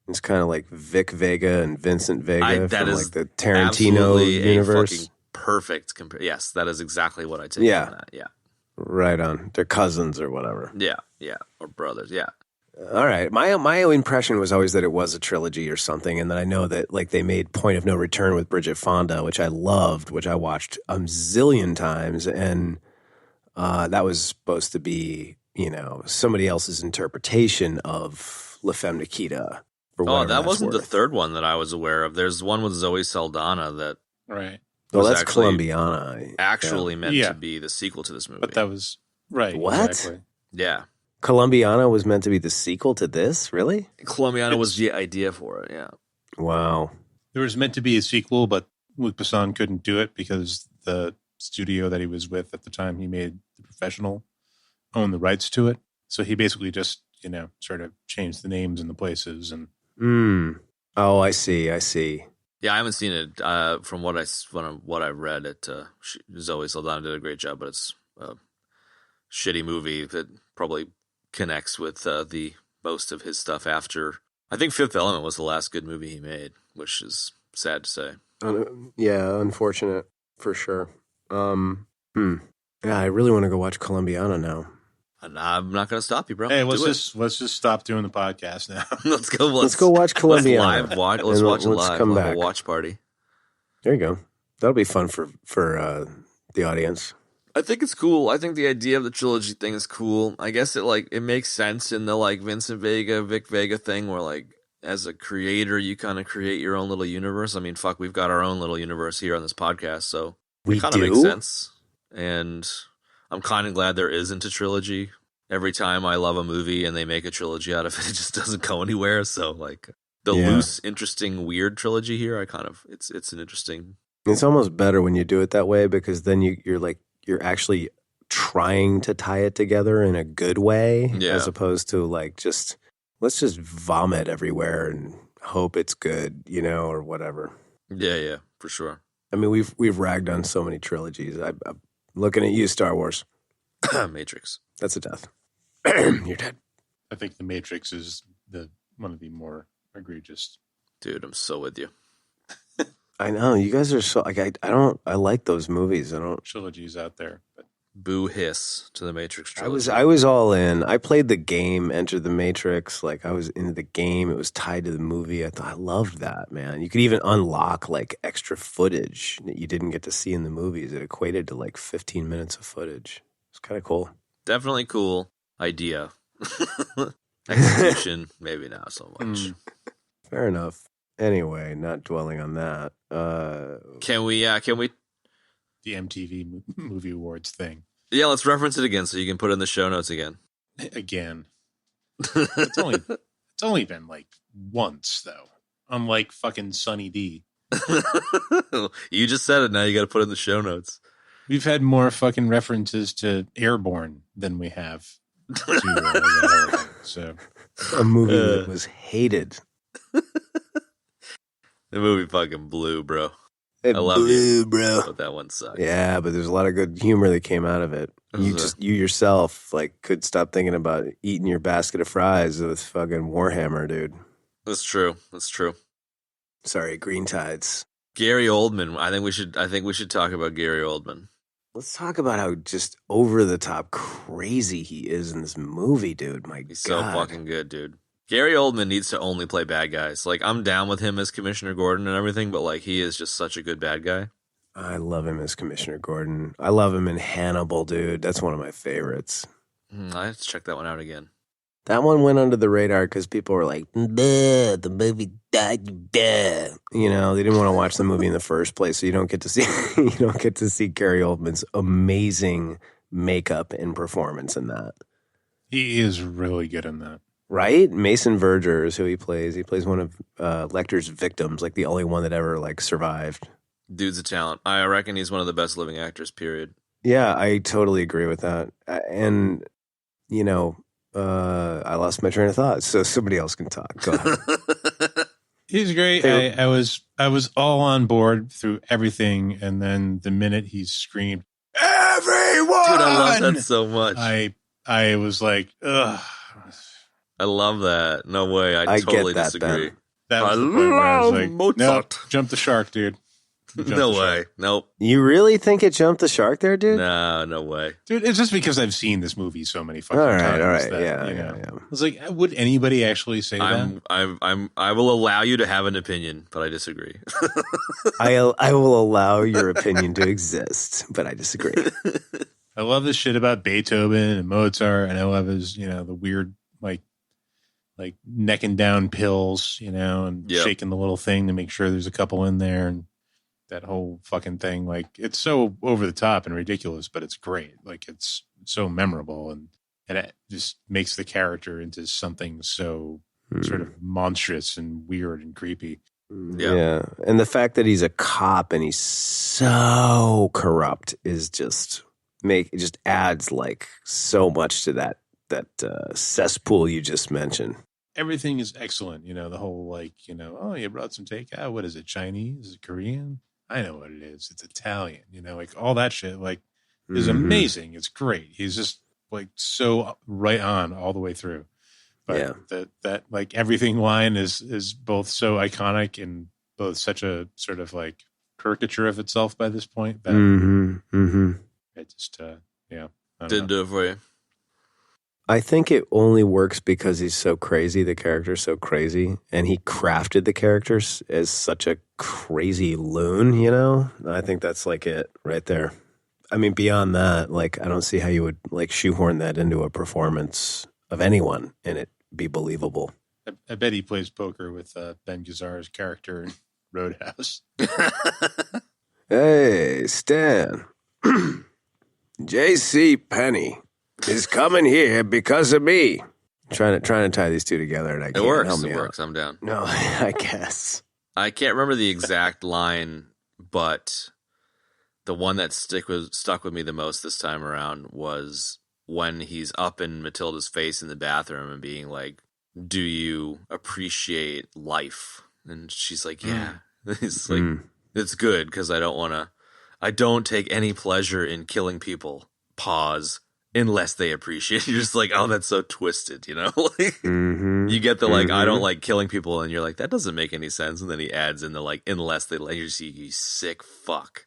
It's kind of like Vic Vega and Vincent Vega that from is like the Tarantino universe. A fucking perfect yes, that is exactly what I take from that. Yeah. Right on. They're cousins or whatever. Yeah, or brothers, yeah. All right. My impression was always that it was a trilogy or something, and then I know that like they made Point of No Return with Bridget Fonda, which I loved, which I watched a zillion times, and that was supposed to be, somebody else's interpretation of La Femme Nikita. That wasn't the third one that I was aware of. There's one with Zoe Saldana that Well, that's Columbiana. Actually meant to be the sequel to this movie. But that was right. What? Exactly. Yeah. Columbiana was meant to be the sequel to this? Really? Columbiana was the idea for it, yeah. Wow. There was meant to be a sequel, but Luc Besson couldn't do it because the studio that he was with at the time he made The Professional owned the rights to it. So he basically just, sort of changed the names and the places. And Oh, I see. Yeah, I haven't seen it. From what I read, Zoe Saldana did a great job, but it's a shitty movie that probably connects with the most of his stuff after. I think Fifth Element was the last good movie he made, which is sad to say. Yeah, unfortunate for sure. Yeah, I really want to go watch Columbiana now. I'm not going to stop you, bro. Hey, let's just stop doing the podcast now. Let's go. Let's go watch Columbiana. Let's watch it live. Come back. back. A watch party. There you go. That'll be fun for the audience. I think it's cool. I think the idea of the trilogy thing is cool. I guess it makes sense in the like Vincent Vega, Vic Vega thing, where like as a creator you kind of create your own little universe. I mean, fuck, we've got our own little universe here on this podcast, so it kind of makes sense. And I'm kind of glad there isn't a trilogy. Every time I love a movie and they make a trilogy out of it, it just doesn't go anywhere. So like the loose, interesting, weird trilogy here, it's an interesting. It's almost better when you do it that way, because then you're actually trying to tie it together in a good way, as opposed to like let's just vomit everywhere and hope it's good, or whatever. Yeah, for sure. I mean, we've ragged on so many trilogies. I'm looking at you, Star Wars. Matrix. That's a death. You're dead. I think The Matrix is one of the more egregious. Dude, I'm so with you. I know you guys are so like I like those movies. I don't trilogies out there. But. Boo hiss to the Matrix trilogy. I was all in. I played the game Enter the Matrix. Like I was into the game. It was tied to the movie. I loved that, man. You could even unlock like extra footage that you didn't get to see in the movies. It equated to like 15 minutes of footage. It's kind of cool. Definitely cool idea. Execution, maybe not so much. Fair enough. Anyway, not dwelling on that. Can we the MTV Movie Awards thing. Yeah, let's reference it again so you can put it in the show notes again. Again. It's only been like once though. Unlike fucking Sunny D. You just said it, now you got to put it in the show notes. We've had more fucking references to Airborne than we have to so a movie that was hated. The movie fucking blew, bro. I love you, bro. but that one sucked. Yeah, but there's a lot of good humor that came out of it. You yourself like could stop thinking about eating your basket of fries with fucking Warhammer, dude. That's true. That's true. Sorry, Green Tides. Gary Oldman. I think we should talk about Gary Oldman. Let's talk about how just over the top crazy he is in this movie, dude. My He's God. so fucking good, dude. Gary Oldman needs to only play bad guys. Like, I'm down with him as Commissioner Gordon and everything, but like, he is just such a good bad guy. I love him as Commissioner Gordon. I love him in Hannibal, dude. That's one of my favorites. I have to check that one out again. That one went under the radar because people were like, the movie died, duh. You know, they didn't want to watch the movie in the first place, so you don't get to see Gary Oldman's amazing makeup and performance in that. He is really good in that. Right? Mason Verger is who he plays. He plays one of Lecter's victims, like the only one that ever like survived. Dude's a talent. I reckon he's one of the best living actors, period. Yeah, I totally agree with that. And, you know, I lost my train of thought, so somebody else can talk. Go ahead. He's great. I was all on board through everything, and then the minute he screamed, "Everyone!" Dude, I love that so much. I was like, ugh. I love that. No way. I totally get that, disagree. Ben. That was the point where I was like, Mozart. no, jump the shark, dude. No way. Nope. You really think it jumped the shark there, dude? No way. Dude, it's just because I've seen this movie so many fucking All times. right. That, Yeah. I was like, would anybody actually say that? I will allow you to have an opinion, but I disagree. I will allow your opinion to exist, but I disagree. I love this shit about Beethoven and Mozart, and I love his, the weird, like necking down pills, and shaking the little thing to make sure there's a couple in there, and that whole fucking thing. Like, it's so over the top and ridiculous, but it's great. Like, it's so memorable, and it just makes the character into something so sort of monstrous and weird and creepy. Yeah. And the fact that he's a cop and he's so corrupt is just adds like so much to that cesspool you just mentioned. Everything is excellent. The whole oh, you brought some takeout. What is it? Chinese? Is it Korean? I know what it is. It's Italian. Like all that shit is amazing. It's great. He's just like so right on all the way through. But that like everything line is both so iconic and both such a sort of like caricature of itself by this point that it just Didn't do it for you. I think it only works because he's so crazy. The character's so crazy, and he crafted the characters as such a crazy loon. I think that's like it right there. I mean, beyond that, like I don't see how you would like shoehorn that into a performance of anyone and it be believable. I bet he plays poker with Ben Gazzara's character in Roadhouse. Hey, Stan. J.C. Penney is coming here because of me. Trying to tie these two together, and I can't. It works. Help me It out. works. I'm down. No, I guess. I can't remember the exact line, but the one that stuck with me the most this time around was when he's up in Matilda's face in the bathroom and being like, "Do you appreciate life?" And she's like, "Yeah." He's like, "It's good because I don't take any pleasure in killing people. Pause. Unless they appreciate it." You're just like, oh, that's so twisted, Like, you get the, like, I don't like killing people, and you're like, that doesn't make any sense. And then he adds in the, like, unless they like, you see, you sick fuck.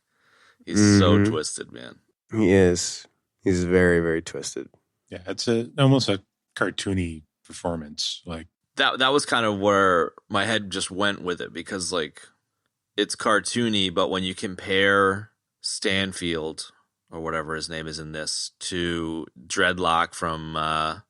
He's so twisted, man. He is. He's very, very twisted. Yeah, it's almost a cartoony performance. Like that was kind of where my head just went with it, because, like, it's cartoony, but when you compare Stanfield or whatever his name is in this to Dreadlock from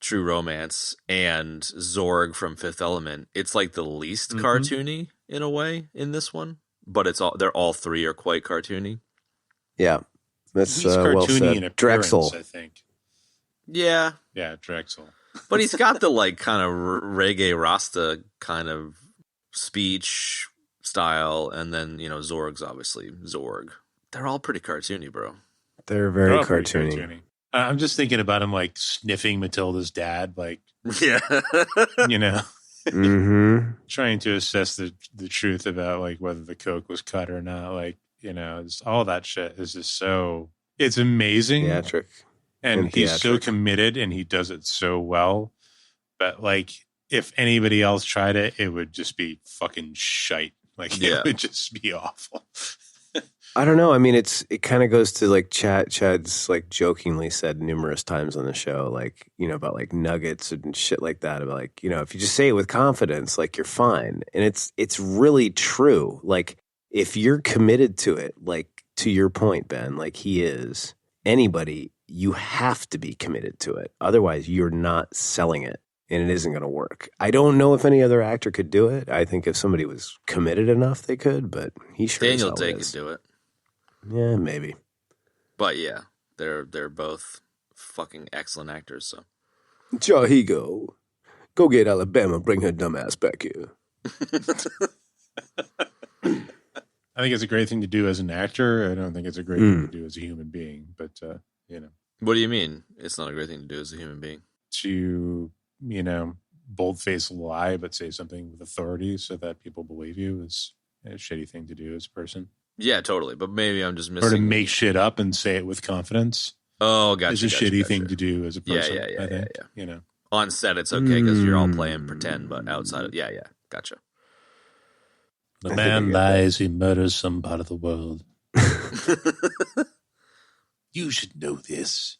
True Romance and Zorg from Fifth Element, it's like the least cartoony in a way in this one, but they're all three are quite cartoony. Yeah, that's he's cartoony well said. in appearance, Drexel. I think. Yeah, Drexel. But he's got the like kind of reggae Rasta kind of speech style, and then Zorg's obviously Zorg. They're all pretty cartoony, bro. They're very cartoony. I'm just thinking about him like sniffing Matilda's dad, like yeah, Mm-hmm. Trying to assess the truth about like whether the coke was cut or not. Like, it's, all that shit is just so, it's amazing. Theatric. And he's so committed and he does it so well. But like, if anybody else tried it, it would just be fucking shite. Like, it would just be awful. I don't know. I mean, it kind of goes to like Chad's like jokingly said numerous times on the show, like, about like nuggets and shit like that. About like, if you just say it with confidence, like you're fine. And it's really true. Like if you're committed to it, like to your point, Ben, like he is, anybody, you have to be committed to it. Otherwise you're not selling it and it isn't going to work. I don't know if any other actor could do it. I think if somebody was committed enough, they could, but he sure Daniel Day could do it. Yeah, maybe. But yeah, they're both fucking excellent actors. So, Jahigo, go get Alabama, bring her dumb ass back here. I think it's a great thing to do as an actor. I don't think it's a great thing to do as a human being. But what do you mean? It's not a great thing to do as a human being. To bold-faced lie, but say something with authority so that people believe you is a shitty thing to do as a person. Yeah, totally. But maybe I'm just missing. Or to make shit up and say it with confidence. Oh, gotcha. It's a shitty thing to do as a person. Yeah. I think. On set, it's okay because you're all playing pretend, but outside of gotcha. The man lies, he murders some part of the world. You should know this.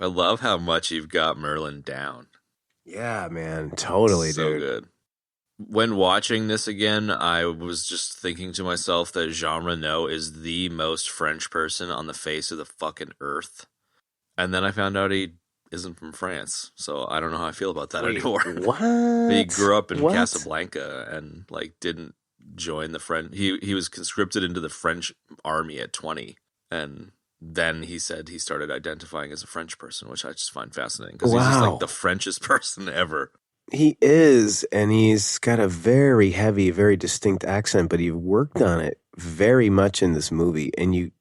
I love how much you've got Merlin down. Yeah, man. Totally, so dude. Good. When watching this again, I was just thinking to myself that Jean Reno is the most French person on the face of the fucking earth. And then I found out he isn't from France. So I don't know how I feel about that anymore. What? He grew up in Casablanca and like didn't join the French. He was conscripted into the French army at 20. And then he said he started identifying as a French person, which I just find fascinating because he's just like the Frenchest person ever. He is, and he's got a very heavy, very distinct accent, but he worked on it very much in this movie. And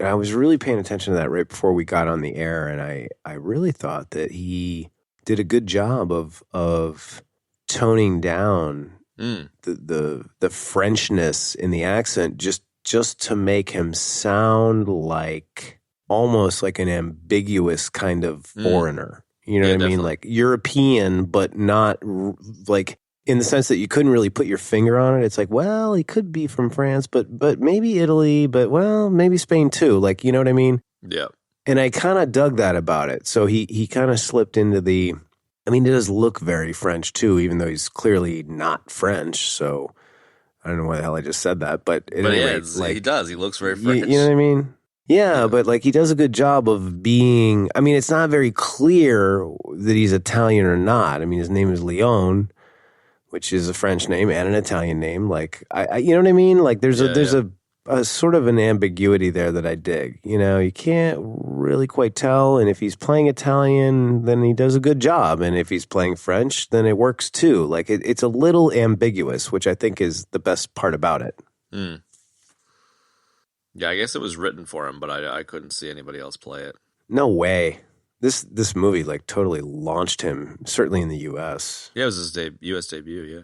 I was really paying attention to that right before we got on the air, and I really thought that he did a good job of toning down the Frenchness in the accent just to make him sound like almost like an ambiguous kind of foreigner. You know what I mean? Like European, but not like in the sense that you couldn't really put your finger on it. It's like, well, he could be from France, but maybe Italy, but well, maybe Spain too. Like, you know what I mean? Yeah. And I kind of dug that about it. So he kind of slipped into it does look very French too, even though he's clearly not French. So I don't know why the hell I just said that, but he does. He looks very French. You know what I mean? Yeah, but like he does a good job of being. I mean, it's not very clear that he's Italian or not. I mean, his name is Leon, which is a French name and an Italian name. Like, you know what I mean? Like, there's a sort of an ambiguity there that I dig. You can't really quite tell. And if he's playing Italian, then he does a good job. And if he's playing French, then it works too. Like, it's a little ambiguous, which I think is the best part about it. Mm. Yeah, I guess it was written for him, but I couldn't see anybody else play it. No way. This movie like totally launched him, certainly in the U.S. Yeah, it was his U.S. debut, yeah.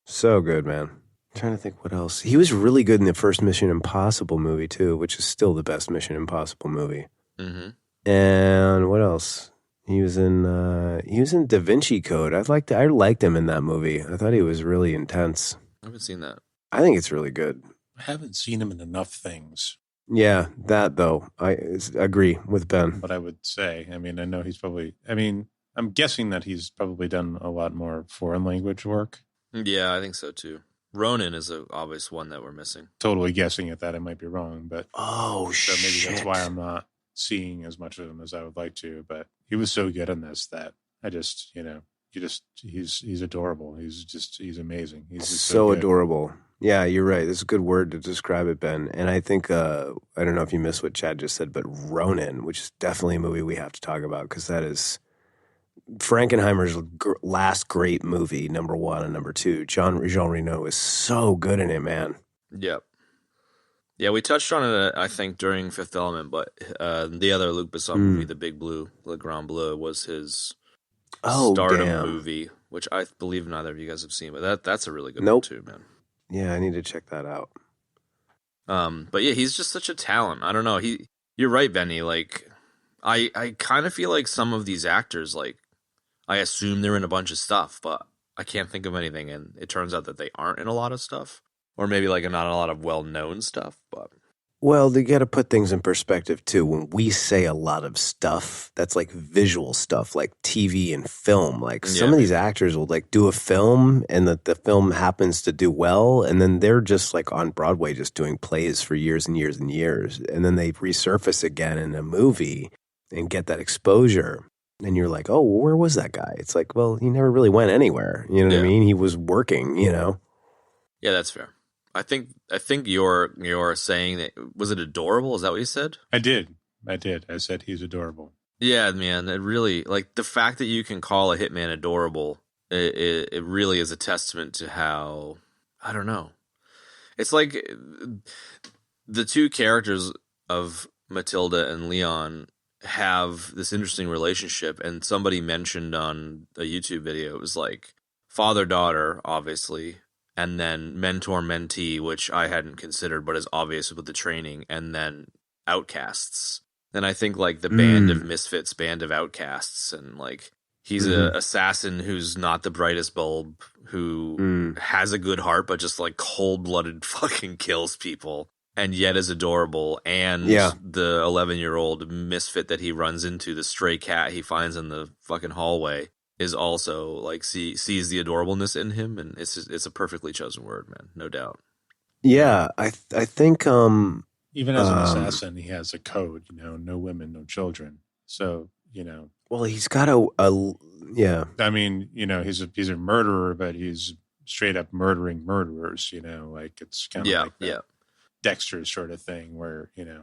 So good, man. I'm trying to think what else. He was really good in the first Mission Impossible movie, too, which is still the best Mission Impossible movie. Mm-hmm. And what else? He was in Da Vinci Code. I liked him in that movie. I thought he was really intense. I haven't seen that. I think it's really good. I haven't seen him in enough things. Yeah, that though. I agree with Ben. But I would say, I mean, I know he's probably, I'm guessing that he's probably done a lot more foreign language work. Yeah, I think so too. Ronin is an obvious one that we're missing. Totally guessing at that. I might be wrong, but so maybe that's why I'm not seeing as much of him as I would like to. But he was so good in this that I just, he's adorable. He's amazing. He's just so adorable. Yeah, you're right. This is a good word to describe it, Ben. And I think, I don't know if you missed what Chad just said, but Ronin, which is definitely a movie we have to talk about because that is Frankenheimer's last great movie, number one and number two. Jean Reno is so good in it, man. Yep. Yeah, we touched on it, I think, during Fifth Element, but the other Luc Besson movie, The Big Blue, Le Grand Bleu, was his Stardom damn. movie, which I believe neither of you guys have seen, but that's a really good Nope. one too, man. Yeah, I need to check that out. But yeah, he's just such a talent. I don't know. You're right, Benny. Like, I kind of feel like some of these actors, like, I assume they're in a bunch of stuff, but I can't think of anything, and it turns out that they aren't in a lot of stuff, or maybe like not a lot of well-known stuff. But Well, they got to put things in perspective too. When we say a lot of stuff, that's like visual stuff, like TV and film. Like some of these actors will like do a film, and the film happens to do well, and then they're just like on Broadway, just doing plays for years and years and years, and then they resurface again in a movie and get that exposure. And you're like, oh, well, where was that guy? It's like, well, he never really went anywhere. You know what I mean? He was working. You know? Yeah, that's fair. I think you're saying that, was it adorable? Is that what you said? I did. I said he's adorable. Yeah, man. It really, like, the fact that you can call a hitman adorable, it really is a testament to how, I don't know. It's like the two characters of Matilda and Leon have this interesting relationship, and somebody mentioned on a YouTube video, it was like father-daughter, obviously, and then mentor-mentee, which I hadn't considered, but is obvious with the training, and then outcasts. And I think, like, the band of misfits, band of outcasts, and, like, he's an assassin who's not the brightest bulb, who has a good heart, but just, like, cold-blooded fucking kills people, and yet is adorable. And the 11-year-old misfit that he runs into, the stray cat he finds in the fucking hallway, is also, like, sees the adorableness in him, and it's a perfectly chosen word, man, no doubt. Yeah, I think even as an assassin, he has a code, you know, no women, no children. So, you know, well, he's got a yeah. I mean, you know, he's a murderer, but he's straight up murdering murderers. You know, like it's kind of like that Dexter sort of thing, where you know,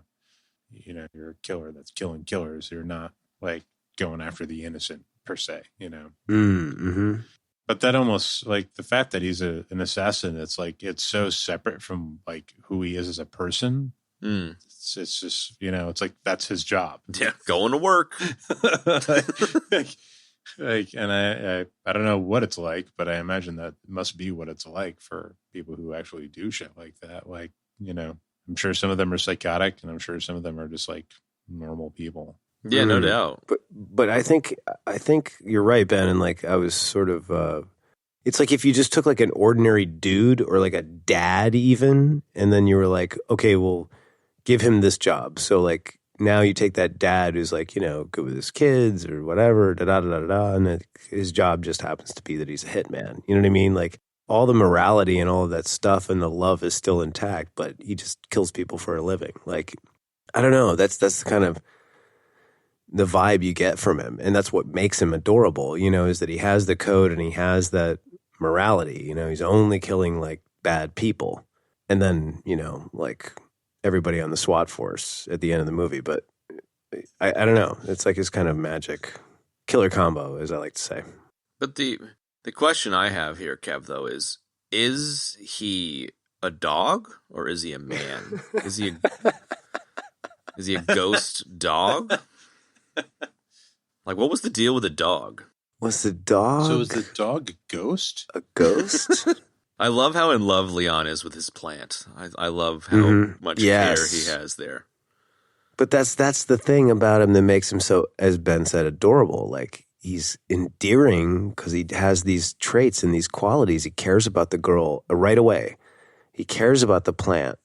you're a killer that's killing killers. You're not like going after the innocent per se, you know. Mm-hmm. But that almost, like, the fact that he's an assassin, it's like it's so separate from like who he is as a person. It's just, you know, it's like that's his job. Yeah, going to work. And I don't know what it's like, but I imagine that must be what it's like for people who actually do shit like that. Like, you know, I'm sure some of them are psychotic, and I'm sure some of them are just like normal people. Yeah, no doubt. But I think you're right, Ben. And like I was sort of, it's like if you just took like an ordinary dude or like a dad even, and then you were like, okay, well, give him this job. So like now you take that dad who's like, you know, good with his kids or whatever, and his job just happens to be that he's a hitman. You know what I mean? Like all the morality and all of that stuff and the love is still intact, but he just kills people for a living. Like, I don't know. That's the kind of the vibe you get from him. And that's what makes him adorable, you know, is that he has the code and he has that morality. You know, he's only killing like bad people. And then, you know, like everybody on the SWAT force at the end of the movie. But I don't know. It's like his kind of magic killer combo, as I like to say. But the question I have here, Kev, though, is he a dog or is he a man? Is he a ghost dog? Like, what was the deal with the dog? Was the dog? So is the dog a ghost? A ghost? I love how in love Leon is with his plant. I love how much care he has there. But that's the thing about him that makes him so, as Ben said, adorable. Like, he's endearing because he has these traits and these qualities. He cares about the girl right away. He cares about the plant.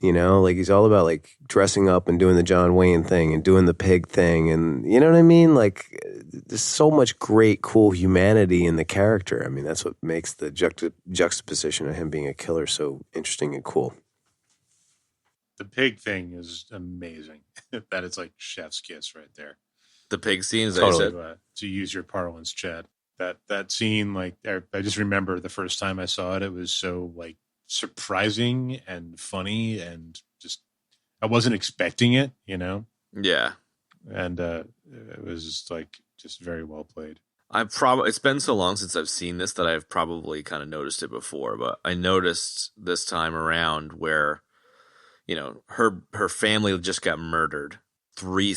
You know, like he's all about like dressing up and doing the John Wayne thing and doing the pig thing. And you know what I mean? Like there's so much great, cool humanity in the character. I mean, that's what makes the juxtaposition of him being a killer so interesting and cool. The pig thing is amazing. That is like chef's kiss right there. The pig scene, totally. To use your parlance, Chad. That scene, like I just remember the first time I saw it, it was so like surprising and funny, and just I wasn't expecting it, you know. Yeah, and it was like just very well played. It's been so long since I've seen this that I've probably kind of noticed it before, but I noticed this time around where, you know, her family just got murdered 3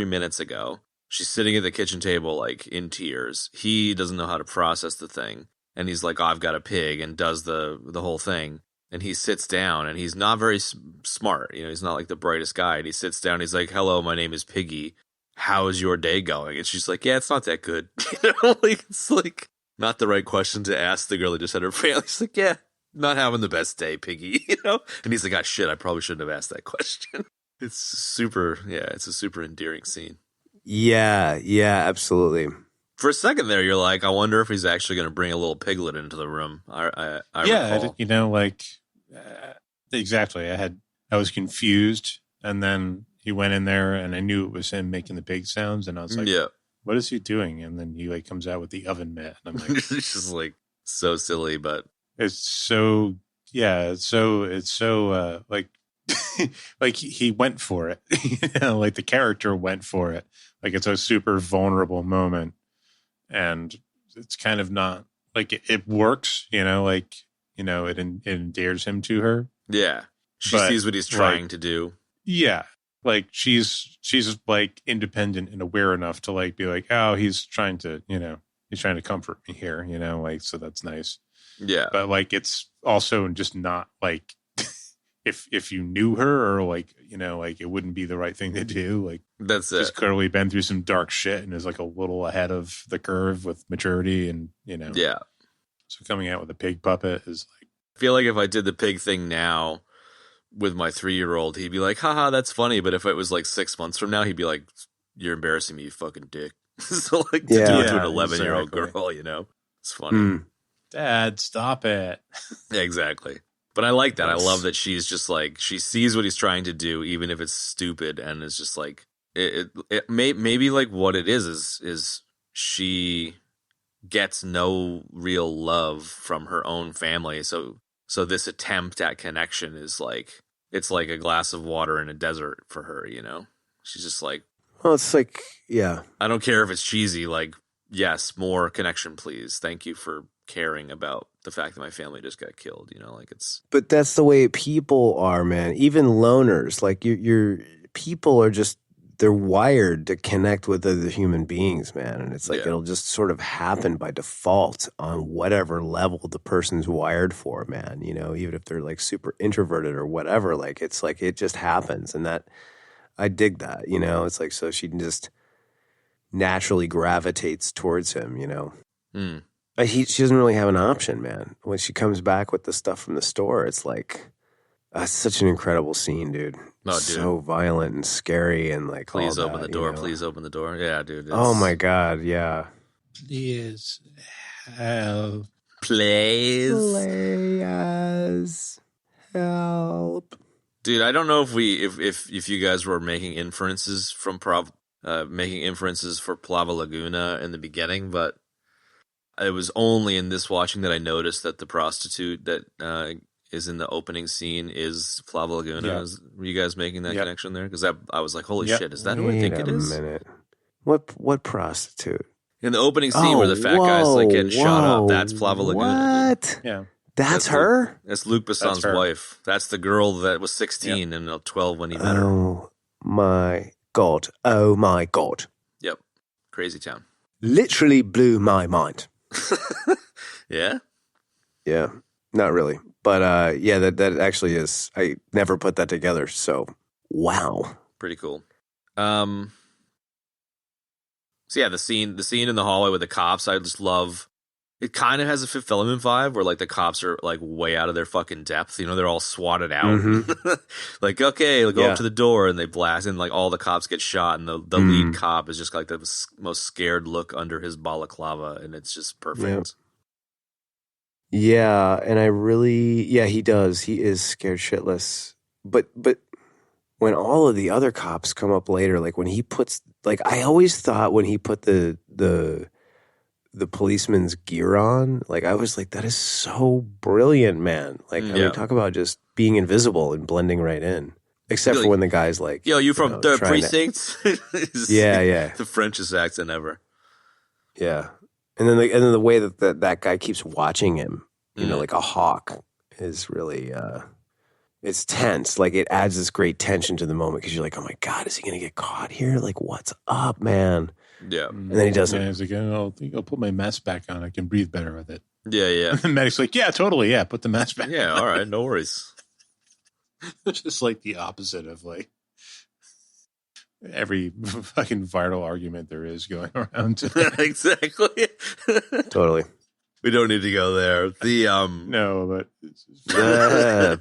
minutes ago, She's sitting at the kitchen table, like, in tears. He doesn't know how to process the thing. And he's like, oh, I've got a pig, and does the whole thing. And he sits down, and he's not very smart. You know, he's not like the brightest guy. And he sits down, he's like, hello, my name is Piggy. How is your day going? And she's like, yeah, it's not that good. You know, like, it's like not the right question to ask the girl that just had her family. She's like, yeah, not having the best day, Piggy. You know? And he's like, ah, shit, I probably shouldn't have asked that question. It's a super endearing scene. Yeah, absolutely. For a second there, you're like, I wonder if he's actually going to bring a little piglet into the room. I recall. You know, like exactly. I was confused, and then he went in there, and I knew it was him making the pig sounds, and I was like, yeah, what is he doing? And then he like comes out with the oven mitt, and I'm like, it's just like so silly, but it's so like like he went for it. You know, like the character went for it. Like it's a super vulnerable moment, and it's kind of not like it works. You know, like it endears him to her. Yeah, she sees what he's trying to do. Yeah, like she's like independent and aware enough to like be like, oh, he's trying to comfort me here. You know, like so that's nice. Yeah, but like it's also just not like. If you knew her or like it wouldn't be the right thing to do. Like that's she's clearly been through some dark shit and is like a little ahead of the curve with maturity and yeah. So coming out with a pig puppet is like, I feel like if I did the pig thing now with my 3-year-old, he'd be like, haha, that's funny. But if it was like 6 months from now, he'd be like, you're embarrassing me, you fucking dick. So like to do it to an 11-year-old girl, it's funny. Dad, stop it. Yeah, exactly. But I like that. I love that she's just like, she sees what he's trying to do, even if it's stupid, and it's just like, maybe like what it is she gets no real love from her own family. So this attempt at connection is like, it's like a glass of water in a desert for her, She's just like, well, it's like, yeah. I don't care if it's cheesy, like, yes, more connection, please. Thank you for caring about the fact that my family just got killed, like it's. But that's the way people are, man. Even loners, like your people are just, they're wired to connect with other human beings, man. And it's like it'll just sort of happen by default on whatever level the person's wired for, man. Even if they're like super introverted or whatever, like it's like it just happens, and that I dig that. It's like so she just naturally gravitates towards him. She doesn't really have an option, man. When she comes back with the stuff from the store, it's like, it's such an incredible scene, dude. Oh, dude. So violent and scary and like, please all open that, the door. Please open the door. Yeah, dude. Oh my God. Yeah. Please help. Please help. Dude, I don't know if you guys were making inferences for Plava Laguna in the beginning, but it was only in this watching that I noticed that the prostitute that is in the opening scene is Plava Laguna. Yeah. Were you guys making that connection there? Because I was like, holy shit, is that who I think it is? Wait a minute. What prostitute? In the opening scene where the fat guy's like getting shot up, that's Plava Laguna. What? Yeah. That's her? That's Luc Besson's wife. That's the girl that was 16 and 12 when he met her. Oh my God. Oh my God. Yep. Crazy town. Literally blew my mind. Yeah? Yeah. Not really. But yeah, that actually is. I never put that together. So, wow. Pretty cool. So yeah, the scene in the hallway with the cops, I just love. It kind of has a Fifth Element vibe where like the cops are like way out of their fucking depth. They're all swatted out. Mm-hmm. Like, okay, go up to the door, and they blast, and like all the cops get shot, and the lead cop is just like the most scared look under his balaclava, and it's just perfect. Yeah, and he does. He is scared shitless. But when all of the other cops come up later, like when he puts, like I always thought when he put the policeman's gear on, like I was like, that is so brilliant, man. Like, I mean, talk about just being invisible and blending right in. Except for when the guy's like, yo, you from the precinct? Yeah. The Frenchest accent ever. Yeah. And then the way that guy keeps watching him, like a hawk, is really, it's tense. Like it adds this great tension to the moment because you're like, oh my God, is he going to get caught here? Like, what's up, man? Yeah. And then he doesn't. Yeah, he's like, oh, I'll put my mask back on. I can breathe better with it. Yeah. And the medic's like, yeah, totally. Yeah, put the mask back Yeah, on. all right, no worries. It's just like the opposite of like every fucking viral argument there is going around today. Exactly. Totally. We don't need to go there. No, but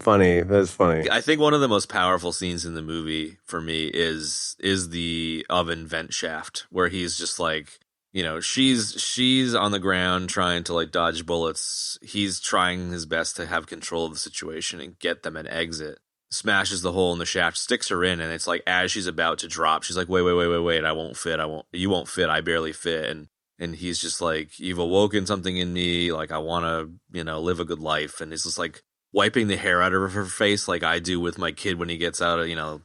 Funny. That's funny. I think one of the most powerful scenes in the movie for me is the oven vent shaft, where he's just like, you know, she's on the ground trying to like dodge bullets. He's trying his best to have control of the situation and get them an exit. Smashes the hole in the shaft, sticks her in, and it's like as she's about to drop, she's like, wait, I won't fit. You won't fit. I barely fit. And he's just like, you've awoken something in me. Like, I want to, you know, live a good life. And it's just like wiping the hair out of her face, like I do with my kid when he gets out of, you know,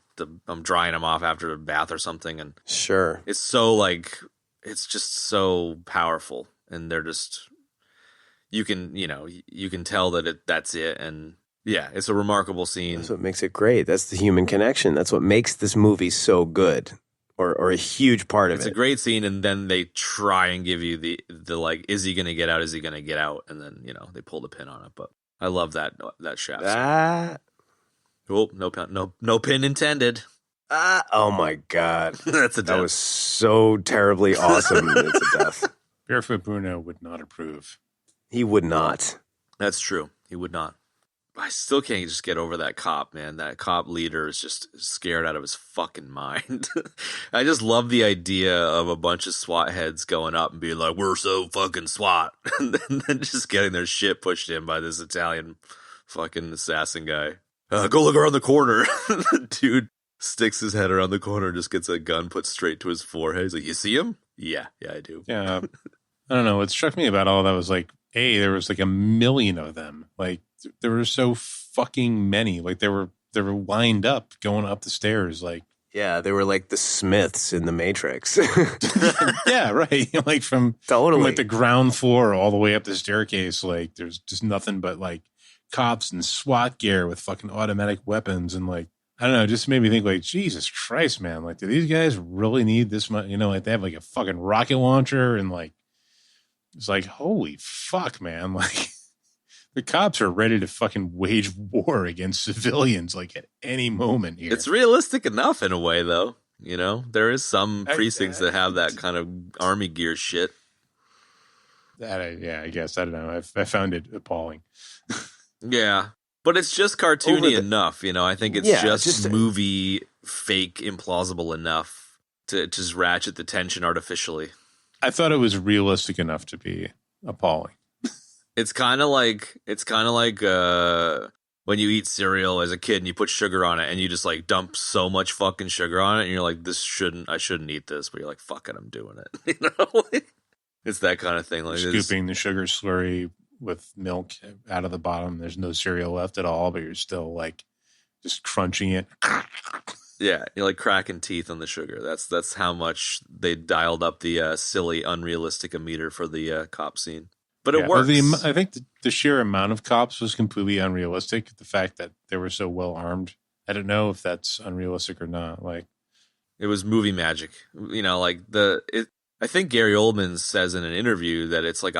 I'm drying him off after a bath or something. And Sure. it's so like, it's just so powerful. And they're just, you can tell that that's it. And yeah, it's a remarkable scene. That's what makes it great. That's the human connection. That's what makes this movie so good. Or a huge part of it. It's a great scene, and then they try and give you the like, is he going to get out? Is he going to get out? And then, you know, they pull the pin on it. But I love that shaft. Oh, no pin intended. Oh my God. That's a death. That was so terribly awesome. It's a death. Barefoot Bruno would not approve. He would not. That's true. He would not. I still can't just get over that cop, man. That cop leader is just scared out of his fucking mind. I just love the idea of a bunch of SWAT heads going up and being like, we're so fucking SWAT. And then just getting their shit pushed in by this Italian fucking assassin guy. Go look around the corner. The dude sticks his head around the corner and just gets a gun put straight to his forehead. He's like, you see him? Yeah, I do. Yeah. I don't know. What struck me about all that was like, there was like 1 million of them. Like, there were so fucking many. Like, they were lined up going up the stairs. Like, yeah, they were like the Smiths in the Matrix. yeah, right. Like from like the ground floor all the way up the staircase. Like, there's just nothing but like cops and SWAT gear with fucking automatic weapons. And like, I don't know, it just made me think like, Jesus Christ, man. Like, do these guys really need this much? You know, like they have like a fucking rocket launcher and like, it's like, holy fuck, man. Like, the cops are ready to fucking wage war against civilians, like, at any moment here. It's realistic enough in a way, though. You know, there is some precincts that have that kind of army gear shit. I guess. I don't know. I found it appalling. Yeah. But it's just cartoony enough, you know. I think it's just movie fake implausible enough to just ratchet the tension artificially. I thought it was realistic enough to be appalling. It's kind of like when you eat cereal as a kid and you put sugar on it and you just like dump so much fucking sugar on it and you're like, I shouldn't eat this, but you're like, fuck it, I'm doing it. You know, it's that kind of thing. Like scooping the sugar slurry with milk out of the bottom. There's no cereal left at all, but you're still like just crunching it. Yeah, you're like cracking teeth on the sugar. That's how much they dialed up the silly, unrealistic meter for the cop scene. But it works. I think the sheer amount of cops was completely unrealistic. The fact that they were so well armed, I don't know if that's unrealistic or not. Like, it was movie magic. You know, like I think Gary Oldman says in an interview that it's like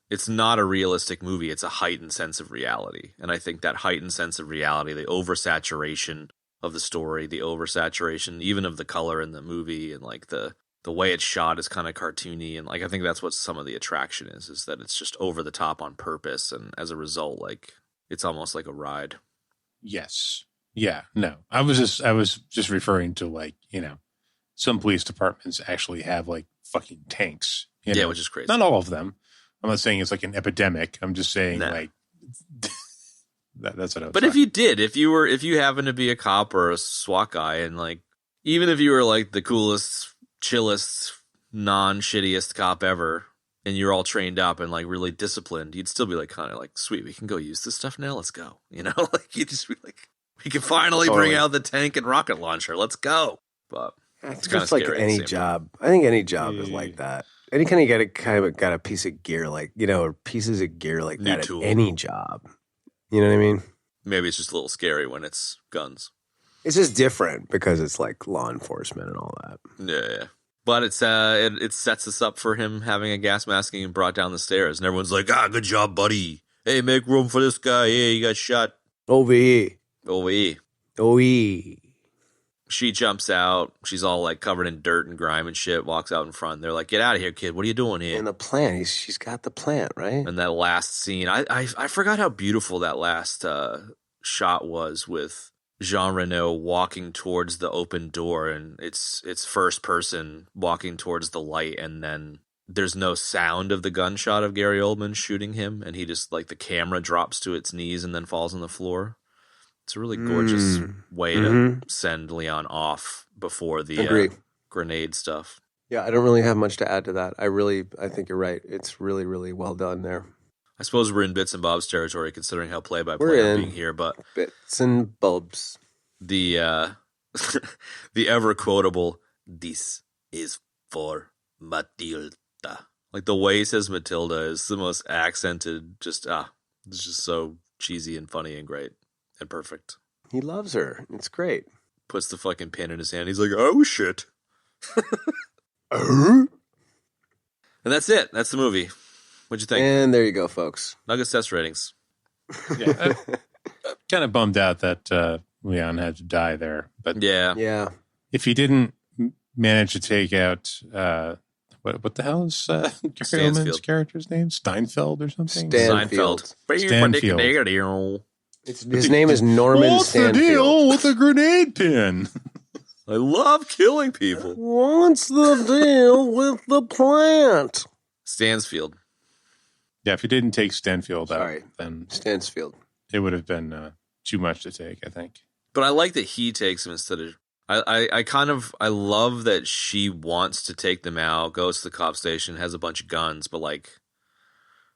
it's not a realistic movie. It's a heightened sense of reality. And I think that heightened sense of reality, the oversaturation of the story, the oversaturation even of the color in the movie, and like the way it's shot is kind of cartoony, and like I think that's what some of the attraction is that it's just over the top on purpose, and as a result, like it's almost like a ride. Yes. Yeah. No. I was just referring to, like, you know, some police departments actually have like fucking tanks. You know? Yeah, which is crazy. Not all of them. I'm not saying it's like an epidemic. I'm just saying like that's what I was. But talking. if you happen to be a cop or a SWAT guy, and like even if you were like the coolest, chillest, non-shittiest cop ever, and you're all trained up and like really disciplined, you'd still be like kind of like, sweet, we can go use this stuff now. Let's go. You know, like you just be like, we can finally bring out the tank and rocket launcher. Let's go. But it's kind of like scary any job. I think any job is like that. Any kind of got a piece of gear, like, you know, or pieces of gear like that at any job. You know what I mean? Maybe it's just a little scary when it's guns. It's just different because it's like law enforcement and all that. Yeah. But it sets us up for him having a gas mask and brought down the stairs. And everyone's like, good job, buddy. Hey, make room for this guy. Hey, he got shot. OVE. OVE. OE. She jumps out. She's all like covered in dirt and grime and shit, walks out in front. They're like, get out of here, kid. What are you doing here? And the plant. She's got the plant, right? And that last scene, I forgot how beautiful that last shot was with Jean Reno walking towards the open door, and it's first person walking towards the light, and then there's no sound of the gunshot of Gary Oldman shooting him, and he just like the camera drops to its knees and then falls on the floor. It's a really gorgeous way to send Leon off before the grenade stuff. Yeah, I don't really have much to add to that. I think you're right. It's really, really well done there. I suppose we're in bits and bobs territory considering how play-by-play I'm being here, but bits and bobs. The the ever quotable "This is for Matilda." Like the way he says Matilda is the most accented. It's just so cheesy and funny and great and perfect. He loves her. It's great. Puts the fucking pin in his hand. He's like, "Oh shit." And that's it. That's the movie. What'd you think? And there you go, folks. Nuggets test ratings. Yeah, kind of bummed out that Leon had to die there. But yeah. If he didn't manage to take out what the hell is Gary Oldman's character's name? Steinfeld or something? Stanfield. His name is Norman What's Stanfield. the deal with the grenade pin? I love killing people. What's the deal with the plant? Stansfield. Yeah, if you didn't take Stanfield out, then Stansfield. It would have been too much to take, I think. But I like that he takes him instead of. I love that she wants to take them out, goes to the cop station, has a bunch of guns, but like,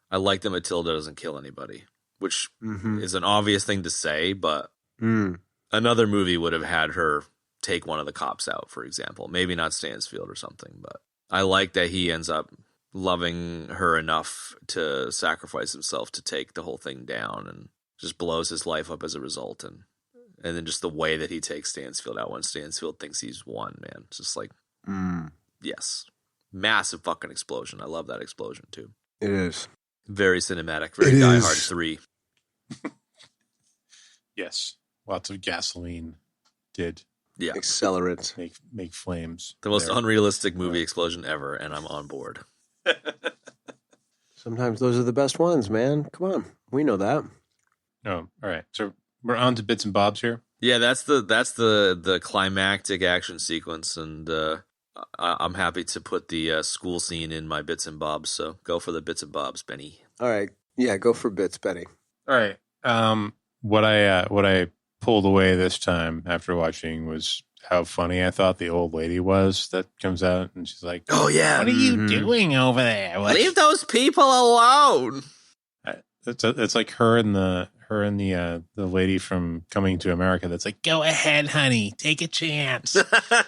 I like that Matilda doesn't kill anybody, which is an obvious thing to say, but another movie would have had her take one of the cops out, for example. Maybe not Stansfield or something, but I like that he ends up loving her enough to sacrifice himself to take the whole thing down and just blows his life up as a result. And then just the way that he takes Stansfield out when Stansfield thinks he's won, man. It's just like, yes. Massive fucking explosion. I love that explosion, too. It is. Very cinematic. Very Die Hard 3. Yes. Lots of gasoline did. Yeah. Accelerant. Make flames. The most unrealistic movie explosion ever, and I'm on board. Sometimes those are the best ones, man. Come on. We know that. Oh, all right. So we're on to bits and bobs here. Yeah, that's the climactic action sequence, and I'm happy to put the school scene in my bits and bobs. So go for the bits and bobs, Benny. All right, yeah, go for bits, Benny. All right. What I pulled away this time after watching was how funny I thought the old lady was that comes out and she's like, "Oh yeah, what are you doing over there? Leave those people alone." It's like her and the lady from Coming to America that's like, go ahead, honey, take a chance.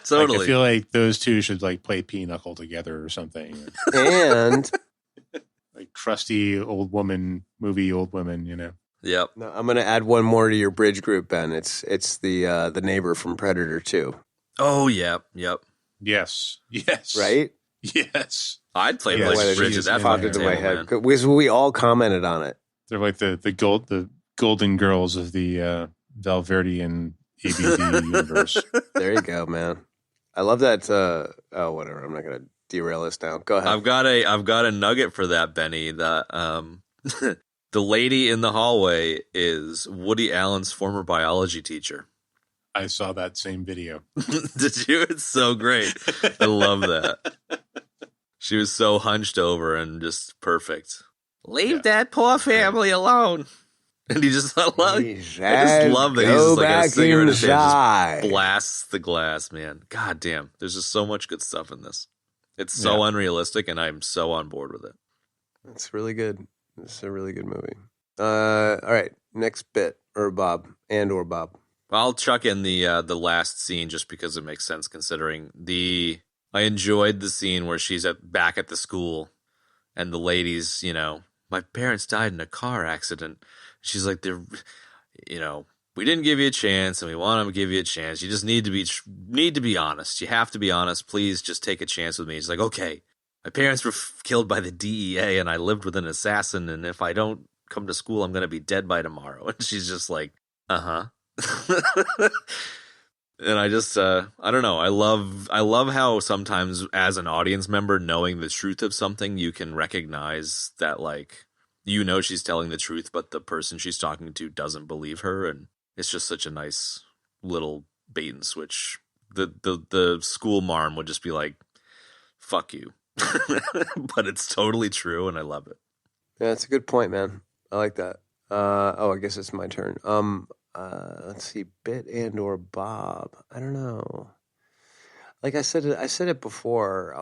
Totally. Like, I feel like those two should like play pinochle together or something. And like trusty old women, you know. Yep. No, I'm going to add one more to your bridge group, Ben. It's the neighbor from Predator 2. Oh, yep. Yes. Right? Yes. I'd play Yes. Bridge Bridge at that popped fucking into table, my head man. because we all commented on it. They're like the golden girls of the Valverdian ABD universe. There you go, man. I love that. Whatever. I'm not going to derail this now. Go ahead. I've got a nugget for that, Benny. That the lady in the hallway is Woody Allen's former biology teacher. I saw that same video. Did you? It's so great. I love that. She was so hunched over and just perfect. Leave that poor family alone. And he just, I just love that he's just like a singer in his hand, just blasts the glass, man. God damn. There's just so much good stuff in this. It's so unrealistic, and I'm so on board with it. It's really good. It's a really good movie. All right. Next bit. Or Bob. I'll chuck in the last scene just because it makes sense considering I enjoyed the scene where she's back at the school and the ladies, my parents died in a car accident. She's like, we didn't give you a chance, and we want to give you a chance. You just need to be honest. You have to be honest. Please just take a chance with me. He's like, okay, my parents were killed by the DEA, and I lived with an assassin, and if I don't come to school, I'm going to be dead by tomorrow. And she's just like, uh-huh. And I just, I don't know. I love how sometimes as an audience member, knowing the truth of something, you can recognize that, like, she's telling the truth, but the person she's talking to doesn't believe her. And it's just such a nice little bait and switch. The school marm would just be like, fuck you. But it's totally true, and I love it. Yeah, that's a good point, man. I like that. I guess it's my turn. Let's see, Bit and or Bob. I don't know. Like I said it before.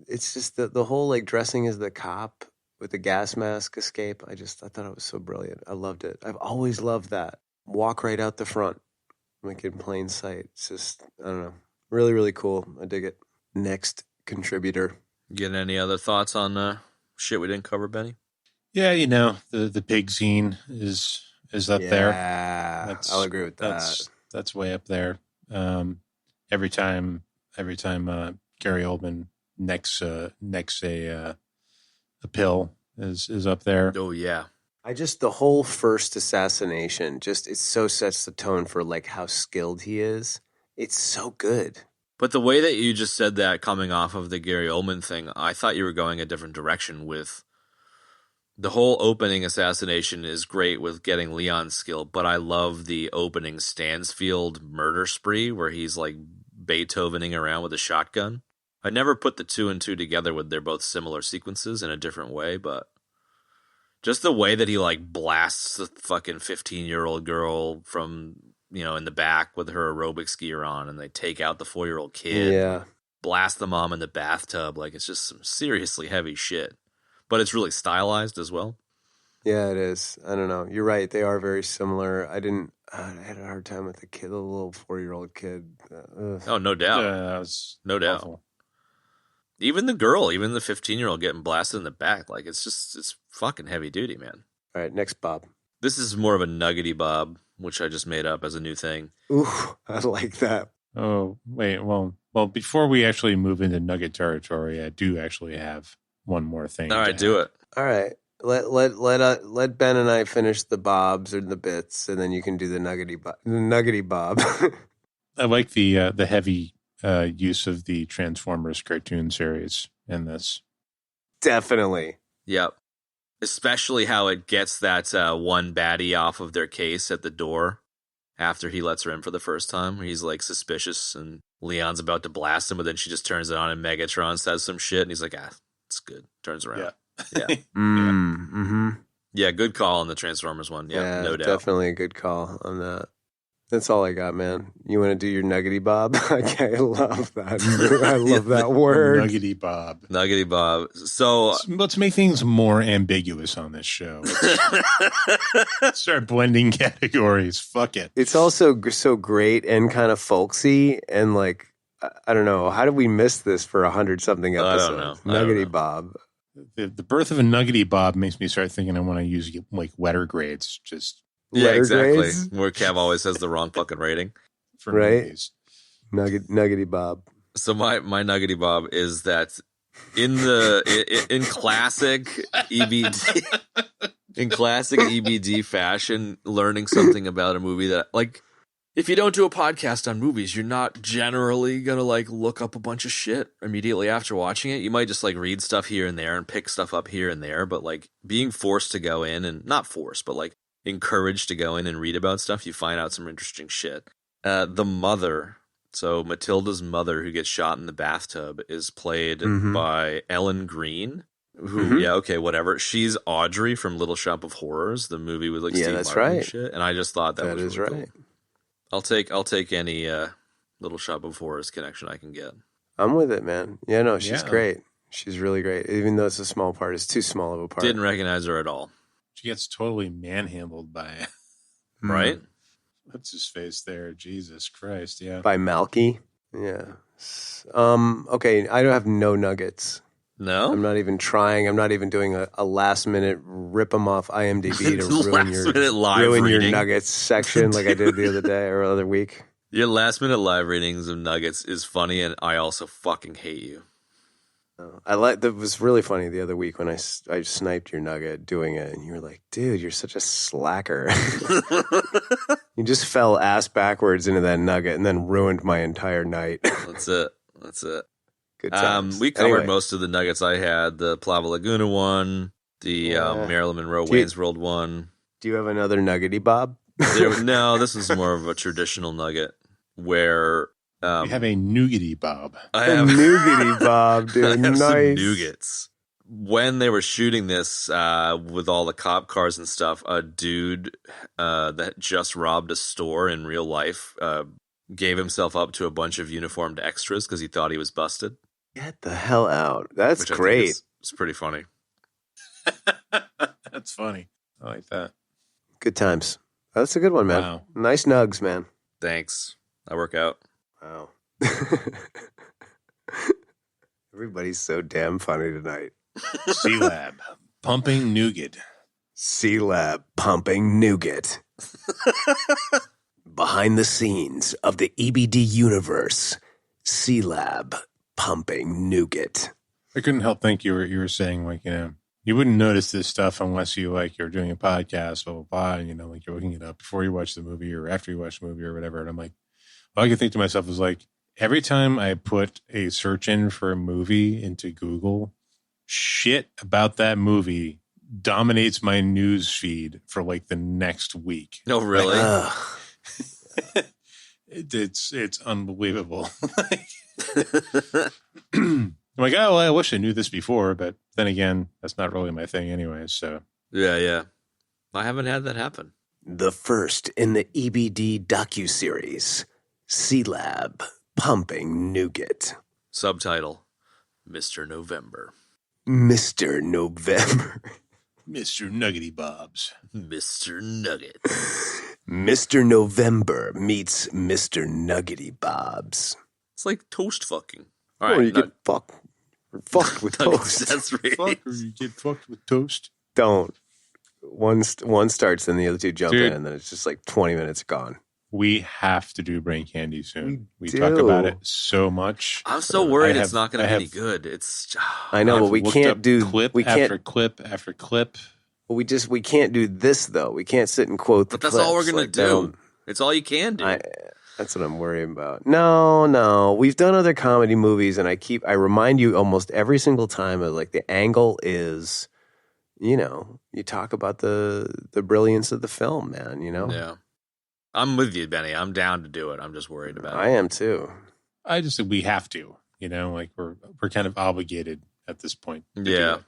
It's just the whole like dressing as the cop with the gas mask escape. I thought it was so brilliant. I loved it. I've always loved that. Walk right out the front, like in plain sight. It's just, I don't know. Really, really cool. I dig it. Next contributor. Get any other thoughts on shit we didn't cover, Benny? Yeah, the pig scene is up there. Yeah, I'll agree with that. That's way up there. Every time Gary Oldman necks a pill is up there. Oh yeah. The whole first assassination, it so sets the tone for like how skilled he is. It's so good. But the way that you just said that coming off of the Gary Oldman thing, I thought you were going a different direction with the whole opening assassination is great with getting Leon's skill, but I love the opening Stansfield murder spree where he's like Beethovening around with a shotgun. I never put the two and two together with they're both similar sequences in a different way, but just the way that he like blasts the fucking 15-year-old girl from, in the back with her aerobics gear on, and they take out the 4-year-old kid. Yeah. Blast the mom in the bathtub. Like, it's just some seriously heavy shit. But it's really stylized as well. Yeah, it is. I don't know. You're right. They are very similar. I had a hard time with the little 4-year-old kid. Oh, no doubt. That was no doubt. Awful. Even the girl, even the 15-year-old getting blasted in the back. Like, it's fucking heavy duty, man. All right, next Bob. This is more of a nuggety Bob, which I just made up as a new thing. Ooh, I like that. Oh, wait. Well, before we actually move into nugget territory, I do actually have one more thing. All right, do it. All right. Let Ben and I finish the Bobs or the bits, and then you can do the nuggety Bob. I like the heavy use of the Transformers cartoon series in this. Definitely. Yep. Especially how it gets that one baddie off of their case at the door after he lets her in for the first time. He's like suspicious, and Leon's about to blast him, but then she just turns it on, and Megatron says some shit, and he's like, it's good. Turns around. Yeah. Mm-hmm. Yeah, good call on the Transformers one. Yeah, no doubt. Definitely a good call on that. That's all I got, man. You want to do your nuggety Bob? Okay, I love that. I love that word. Nuggety Bob. Nuggety Bob. So let's make things more ambiguous on this show. Let's start blending categories. Fuck it. It's also so great and kind of folksy, and like, I don't know. How did we miss this for 100-something episodes? I don't know. Nuggety Bob. The birth of a nuggety Bob makes me start thinking I want to use like wetter grades. Just yeah, letter exactly. grades? Where Kev always has the wrong fucking rating. For right? movies. Nuggety Bob. So my nuggety Bob is that in classic EBD fashion, learning something about a movie that, like, if you don't do a podcast on movies, you're not generally going to like look up a bunch of shit immediately after watching it. You might just like read stuff here and there and pick stuff up here and there, but like being forced to go in, and not forced, but like encouraged to go in and read about stuff, you find out some interesting shit. The mother, so Matilda's mother who gets shot in the bathtub, is played by Ellen Greene, who, yeah, okay, whatever. She's Audrey from Little Shop of Horrors, the movie with like Steve Martin and shit. And I just thought that was really right. Cool. I'll take any Little Shop of Horrors connection I can get. I'm with it, man. Yeah, no, she's great. She's really great. Even though it's a small part, it's too small of a part. Didn't recognize her at all. She gets totally manhandled by right? What's his face there? Jesus Christ, yeah. By Malky. Yeah. Okay, I don't have no nuggets. No? I'm not even trying. I'm not even doing a last minute rip them off IMDb to ruin your Nuggets section like I did the other day or other week. Your last minute live readings of Nuggets is funny, and I also fucking hate you. That was really funny the other week when I sniped your Nugget doing it, and you were like, "Dude, you're such a slacker." You just fell ass backwards into that Nugget and then ruined my entire night. That's it. Good times. We covered most of the Nuggets I had. The Plava Laguna one, the Marilyn Monroe Wayne's World one. Do you have another Nuggety Bob? No, this is more of a traditional Nugget where... you have a nougaty Bob. I have a nougaty Bob, dude. I have nice. some nougats. When they were shooting this with all the cop cars and stuff, a dude that just robbed a store in real life gave himself up to a bunch of uniformed extras because he thought he was busted. Get the hell out. That's great. It's pretty funny. That's funny. I like that. Good times. That's a good one, man. Wow. Nice nugs, man. Thanks. I work out. Wow. Everybody's so damn funny tonight. C-Lab, pumping nougat. C-Lab, pumping nougat. Behind the scenes of the EBD universe, C-Lab, pumping nougat. I couldn't help think you were saying, like, you wouldn't notice this stuff unless you're doing a podcast, blah, blah, blah, and, like, you're looking it up before you watch the movie or after you watch the movie or whatever. And I'm like, all I could think to myself was, like, every time I put a search in for a movie into Google, shit about that movie dominates my news feed for, like, the next week. Oh, really? It's unbelievable. I'm like, oh, well, I wish I knew this before, but then again, that's not really my thing anyway, so. Yeah. I haven't had that happen. The first in the EBD docuseries, C-Lab, pumping nougat. Subtitle, Mr. November. Mr. November. Mr. Nuggety Bobs. Mr. Nuggets. Mr. November meets Mr. Nuggety Bobs. It's like toast fucking. All right, or you get fucked with toast. That's right. Fuck, or you get fucked with toast. Don't. One starts and the other two jump Dude. in, and then it's just like 20 minutes gone. We have to do Brain Candy soon. We do. talk about it so much. I'm so worried it's not going to be any good. It's. I know, but we can't do clip after clip after clip. But we can't do this though. We can't sit and quote. But that's all we're going to do. It's all you can do. That's what I'm worrying about. No. We've done other comedy movies, and I remind you almost every single time of like the angle is, you talk about the brilliance of the film, man. Yeah. I'm with you, Benny. I'm down to do it. I'm just worried about it. I am too. I just think we have to. Like we're kind of obligated at this point. Yeah.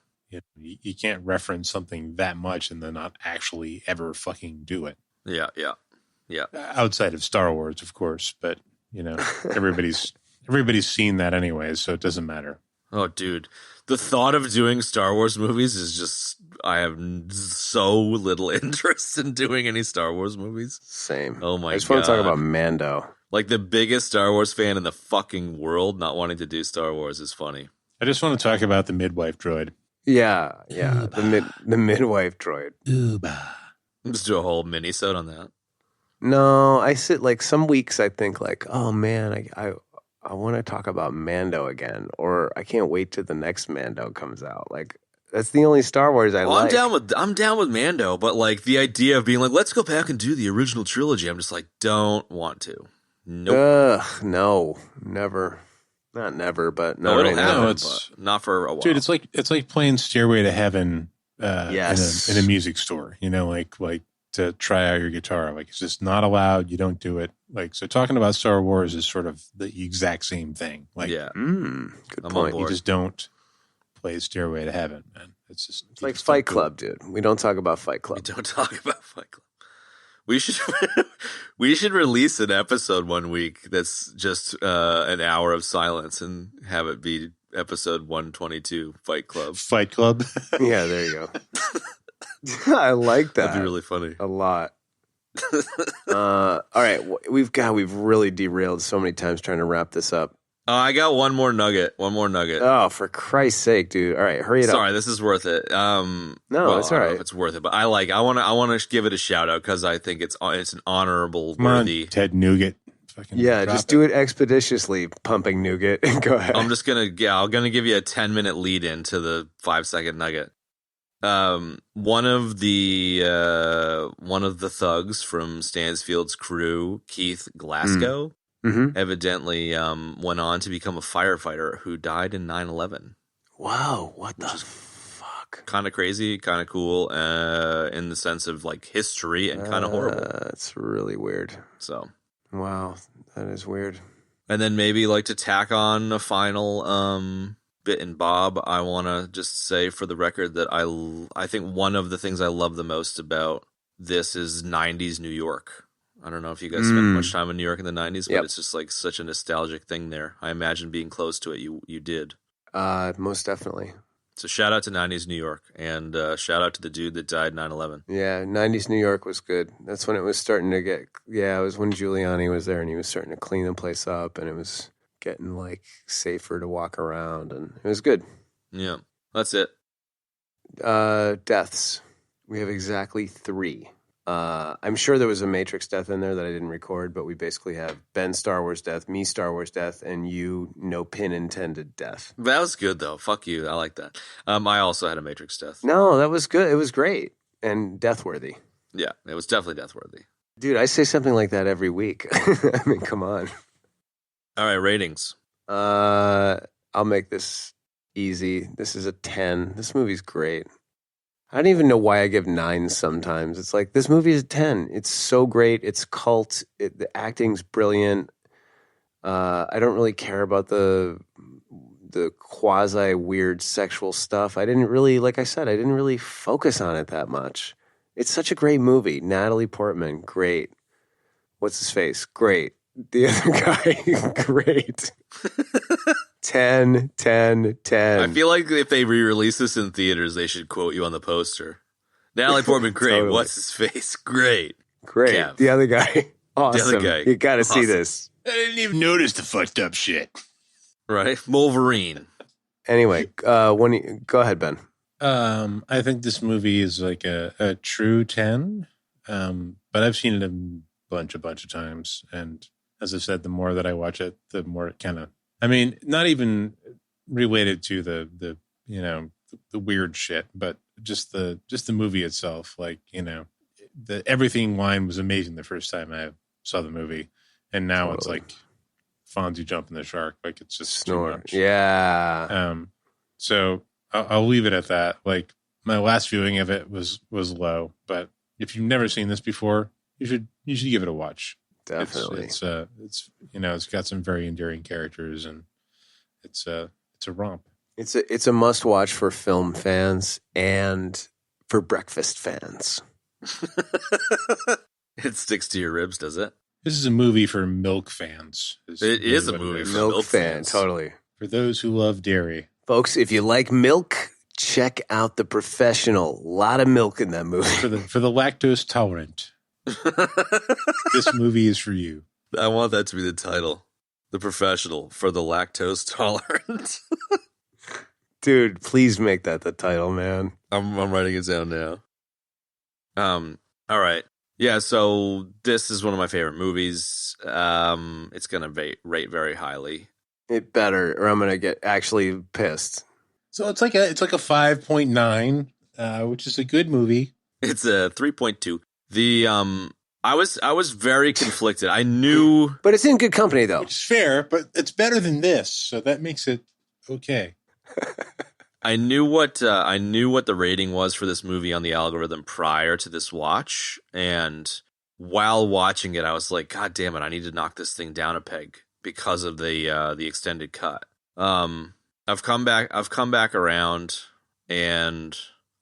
You can't reference something that much and then not actually ever fucking do it. Yeah. Outside of Star Wars, of course, but everybody's seen that anyway, so it doesn't matter. Oh, dude, the thought of doing Star Wars movies is just, I have so little interest in doing any Star Wars movies. Same. Oh my God. I just want to talk about Mando. Like the biggest Star Wars fan in the fucking world not wanting to do Star Wars is funny. I just want to talk about the midwife droid. Yeah. The midwife droid. OOBA. Just do a whole mini-sode on that. No, I sit like some weeks I think like, oh man, I want to talk about Mando again, or I can't wait till the next Mando comes out. Like that's the only Star Wars I like. I'm down with Mando, but like the idea of being like, let's go back and do the original trilogy. I'm just like, don't want to. Nope. No, never. Not never, but no, it'll right happen, now. but not for a while. Dude, it's like playing Stairway to Heaven yes. in a music store. Like to try out your guitar. Like it's just not allowed. You don't do it. Like so, talking about Star Wars is sort of the exact same thing. Like, yeah, good I'm point. You just don't play Stairway to Heaven, man. It's like Fight Club, dude. We don't talk about Fight Club. We don't talk about Fight Club. We should release an episode one week that's just an hour of silence and have it be episode 122 Fight Club. Fight Club. Yeah, there you go. I like that. That'd be really funny. A lot. All right, we've really derailed so many times trying to wrap this up. I got one more nugget. Oh, for Christ's sake, dude! All right, hurry it up. Sorry, this is worth it. No, well, it's I all don't know right. if it's worth it, but I want to give it a shout out because I think it's an honorable, Come on, worthy. Ted Nugent. Fucking Yeah, drop just do it expeditiously, pumping nougat. Go ahead. I'm gonna give you a 10-minute lead into the 5-second nugget. One of the thugs from Stansfield's crew, Keith Glasgow, evidently went on to become a firefighter who died in 9/11. Wow, what the fuck? Kind of crazy, kind of cool, in the sense of like history and kind of horrible. It's really weird. So, wow, that is weird. and then maybe like to tack on a final bit and bob, I want to just say for the record that I think one of the things I love the most about this is 90s New York. I don't know if you guys spent much time in New York in the 90s, but it's just like such a nostalgic thing there. I imagine being close to it, you did. Most definitely. So shout out to 90s New York, and shout out to the dude that died 9/11. Yeah, 90s New York was good. That's when it was starting to get, it was when Giuliani was there and he was starting to clean the place up and it was getting like safer to walk around and it was good. Yeah, that's it. Deaths. We have exactly 3. I'm sure there was a Matrix death in there that I didn't record, but we basically have Ben Star Wars death, me Star Wars death, and you no pin intended death. That was good though. Fuck you. I like that. I also had a Matrix death. No, that was good. It was great and deathworthy. Yeah, it was definitely deathworthy. Dude, I say something like that every week. I mean, come on. All right, ratings. I'll make this easy. This is a 10. This movie's great. I don't even know why I give 9s sometimes. It's like, this movie is a 10. It's so great. It's cult. The acting's brilliant. I don't really care about the quasi-weird sexual stuff. I didn't really, like I said, I didn't really focus on it that much. It's such a great movie. Natalie Portman, great. What's his face? Great. The other guy, great. 10, 10, 10. I feel like if they re-release this in theaters, they should quote you on the poster. Natalie Portman, great. Totally. What's his face? Great. Great. Kev. The other guy, awesome. The other guy, You got to see awesome. this. I didn't even notice the fucked up shit. Right? Wolverine. Anyway, go ahead, Ben. I think this movie is like a true 10, but I've seen it a bunch of times. And as I said, the more that I watch it, the more it kind of, I mean, not even related to the weird shit, but just the movie itself. Like, the everything line was amazing the first time I saw the movie. And now It's like Fonzie jumping the shark. Like, it's just Snore. too much. Yeah. So I'll leave it at that. Like, my last viewing of it was low, but if you've never seen this before, you should give it a watch. Definitely. It's got some very endearing characters, and it's a romp. It's a must watch for film fans and for breakfast fans. It sticks to your ribs, does it? This is a movie for milk fans. It is a movie is. for Milk fan, fans. totally. For those who love dairy. Folks, if you like milk, check out The Professional. A lot of milk in that movie. For the lactose tolerant. This movie is for you. I want that to be the title. The Professional for the Lactose Tolerant. Dude, please make that the title, man. I'm writing it down now. All right. Yeah, so this is one of my favorite movies. It's going to rate very highly. It better, or I'm going to get actually pissed. So it's like a 5.9, which is a good movie. It's a 3.2. The I was very conflicted. I knew, But it's in good company, though. Which is fair, but it's better than this, so that makes it okay. I knew what the rating was for this movie on the algorithm prior to this watch, and while watching it, I was like, God damn it, I need to knock this thing down a peg because of the extended cut. I've come back around, and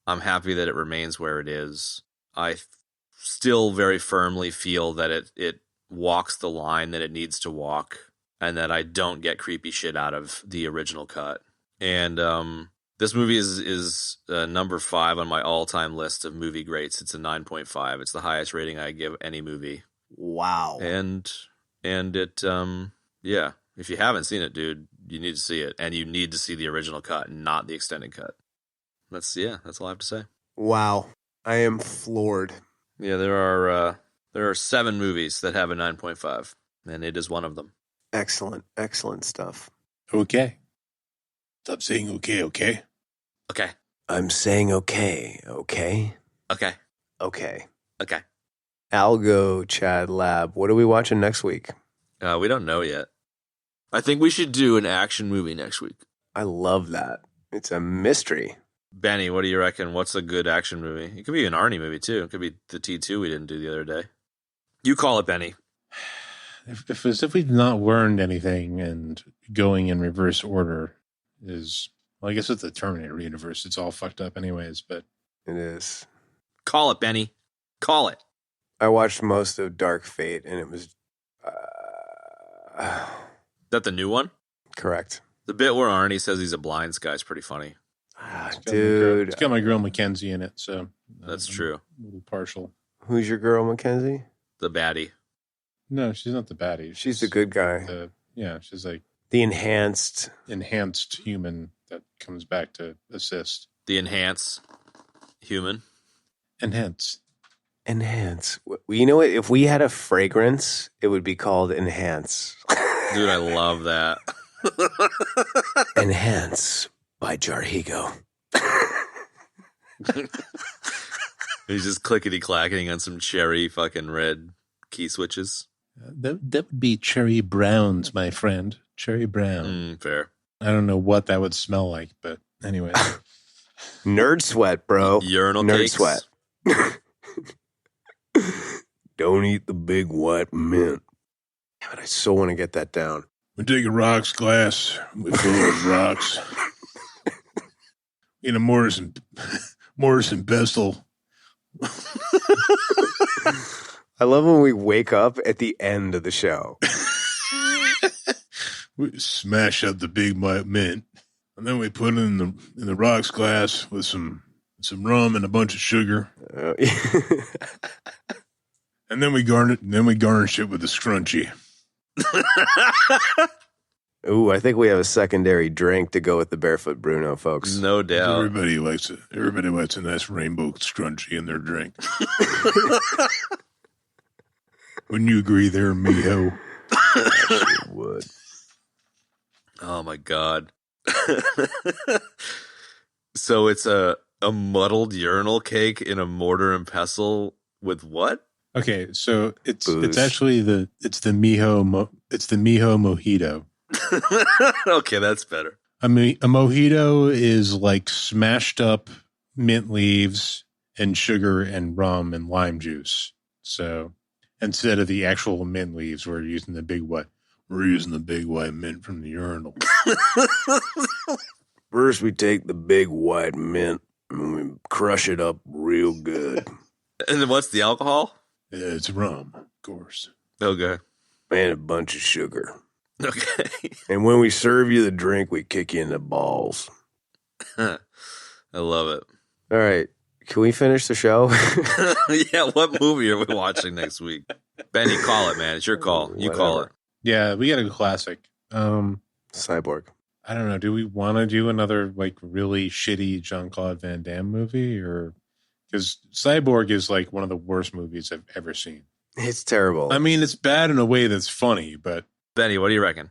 I'm happy that it remains where it is. I still very firmly feel that it walks the line that it needs to walk, and that I don't get creepy shit out of the original cut. And this movie is number 5 on my all-time list of movie greats. It's a 9.5. It's the highest rating I give any movie. Wow. And it If you haven't seen it, dude, you need to see it. And you need to see the original cut, not the extended cut. That's all I have to say. Wow. I am floored. Yeah, there are 7 movies that have a 9.5, and it is one of them. Excellent. Excellent stuff. Okay. Stop saying okay. Okay. I'm saying okay. Okay. Okay. Okay. Okay. Algo Chad Lab. What are we watching next week? We don't know yet. I think we should do an action movie next week. I love that. It's a mystery. Benny, what do you reckon? What's a good action movie? It could be an Arnie movie, too. It could be the T2 we didn't do the other day. You call it, Benny. If we've not learned anything and going in reverse order is, well, I guess it's the Terminator universe. It's all fucked up anyways, but. It is. Call it, Benny. Call it. I watched most of Dark Fate, and it was... Is that the new one? Correct. The bit where Arnie says he's a blind guy is pretty funny. Dude. It's got my girl Mackenzie in it, so. That's true. A little partial. Who's your girl, Mackenzie? The baddie. No, she's not the baddie. She's the good guy. She's like the enhanced human that comes back to assist. The enhanced human. Enhance. Well, you know what? If we had a fragrance, it would be called Enhance. Dude, I love that. Enhance by Jarhigo. He's just clickety-clacking on some cherry fucking red key switches. That would be cherry browns, my friend. Cherry brown. Fair. I don't know what that would smell like, but anyway. Nerd sweat, bro. Urinal Nerd cakes. Sweat. Don't eat the big white mint. Yeah, but I so want to get that down. We take a rocks glass. We fill it with rocks. In a Morrison pestle. I love when we wake up at the end of the show. We smash up the big white mint, and then we put it in the rocks glass with some rum and a bunch of sugar. And then we garnish it with a scrunchie. Ooh, I think we have a secondary drink to go with the Barefoot Bruno, folks. No doubt. Everybody likes it. Everybody likes a nice rainbow scrunchie in their drink. Wouldn't you agree there, mijo? I sure would. Oh my god. So it's a muddled urinal cake in a mortar and pestle with what? Okay, so it's Booze. actually the mijo mojito. Okay, that's better. I mean, a mojito is like smashed up mint leaves and sugar and rum and lime juice. So instead of the actual mint leaves, we're using the big white mint from the urinal. First, we take the big white mint and we crush it up real good. And then what's the alcohol? It's rum, of course. Okay. And a bunch of sugar. Okay. And when we serve you the drink, we kick you in the balls. I love it. All right. Can we finish the show? Yeah, what movie are we watching next week? Benny, call it, man. It's your call. You call it. Yeah, we got a classic. Cyborg. I don't know. Do we want to do another like really shitty Jean-Claude Van Damme movie, or because Cyborg is like one of the worst movies I've ever seen. It's terrible. I mean, it's bad in a way that's funny, but Benny, what do you reckon?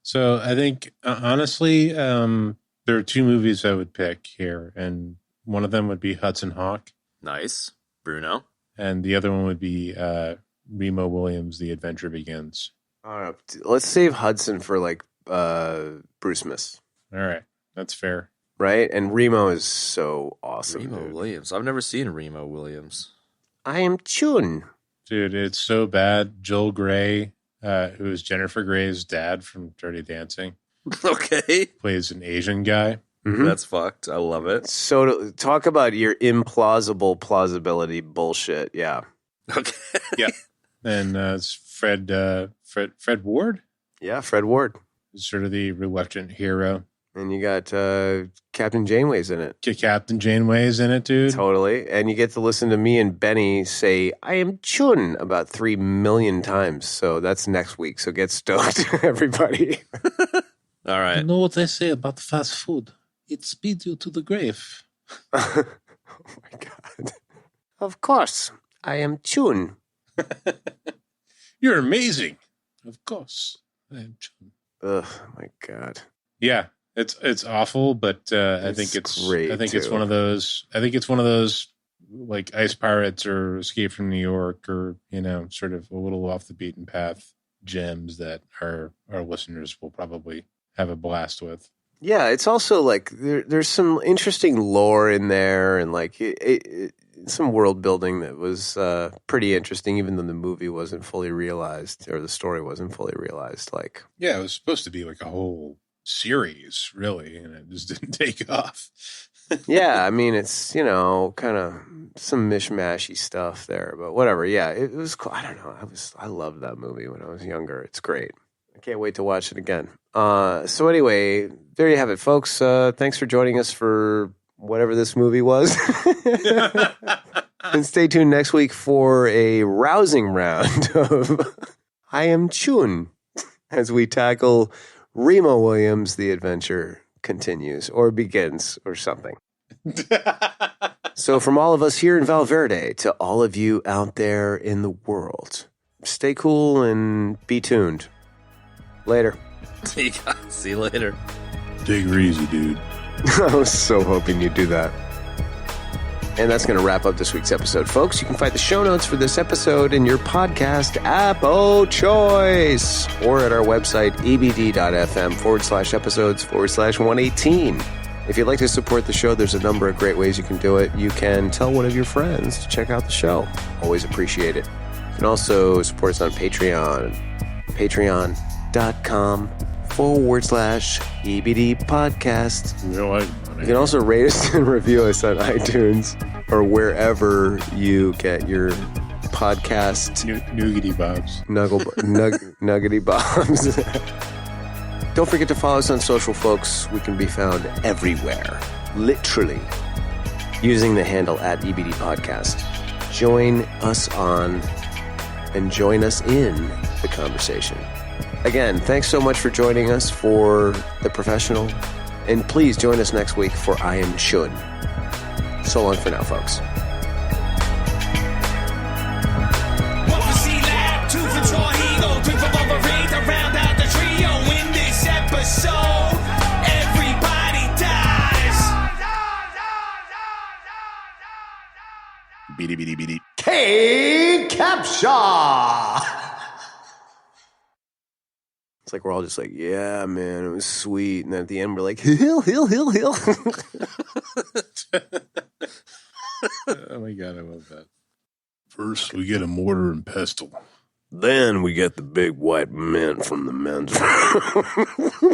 so I think honestly, there are 2 movies I would pick here, and one of them would be Hudson Hawk, Nice. Bruno? and the other one would be Remo Williams' The Adventure Begins. I don't know. Let's save Hudson for like Bruce Smith, All right, that's fair. right? And Remo is so awesome. Remo Dude. Williams. I've never seen Remo Williams. I am Chun. Dude, it's so bad. Joel Grey, who is Jennifer Grey's dad from Dirty Dancing, Okay. plays an Asian guy. Mhm. That's fucked. I love it. So talk about your implausible plausibility bullshit. Yeah. Okay. Yeah. And it's Fred Ward, Yeah, Fred Ward. who's sort of the reluctant hero. And you got Captain Janeway's in it. Captain Janeway's in it, dude. Totally. And you get to listen to me and Benny say, I am Chun about 3 million times. So that's next week. So get stoked, everybody. All right. You know what they say about fast food? It speeds you to the grave. Oh my God. Of course. I am Chun. You're amazing. Of course. I am Chun. Ugh, my God. Yeah. It's awful, but I think it's great. It's one of those. I think it's one of those like Ice Pirates or Escape from New York, or sort of a little off the beaten path gems that our listeners will probably have a blast with. Yeah, it's also like there's some interesting lore in there, and like some world building that was pretty interesting, even though the movie wasn't fully realized or the story wasn't fully realized. Like, yeah, it was supposed to be like a whole series, really, and it just didn't take off. yeah, I mean, it's kind of some mishmashy stuff there, but whatever. Yeah, it was cool. I don't know. I loved that movie when I was younger. It's great. I can't wait to watch it again. So anyway, there you have it, folks. Thanks for joining us for whatever this movie was. And stay tuned next week for a rousing round of I Am Chun as we tackle Remo Williams, The Adventure Continues or Begins or something. So from all of us here in Valverde to all of you out there in the world, stay cool and be tuned. Later. See you later. Take her easy, dude. I was so hoping you'd do that. And that's going to wrap up this week's episode, folks. You can find the show notes for this episode in your podcast app of choice or at our website, ebd.fm/episodes/118. If you'd like to support the show, there's a number of great ways you can do it. You can tell one of your friends to check out the show. Always appreciate it. You can also support us on Patreon. Patreon.com/EBD podcast. You can also rate us and review us on iTunes or wherever you get your podcast. Nuggety bobs. Nuggety bobs. Don't forget to follow us on social, folks. We can be found everywhere, literally, using the handle @EBD podcast. Join us on and join us in the conversation. Again, thanks so much for joining us for The Professional. And please join us next week for I Am Chun. So long for now, folks. Beady, beady, beady. K-Capshaw! It's like we're all just like, yeah, man, it was sweet. And then at the end, we're like, hill. Oh, my God, I love that. First, we get a mortar and pestle. Then we get the big white men from the men's room.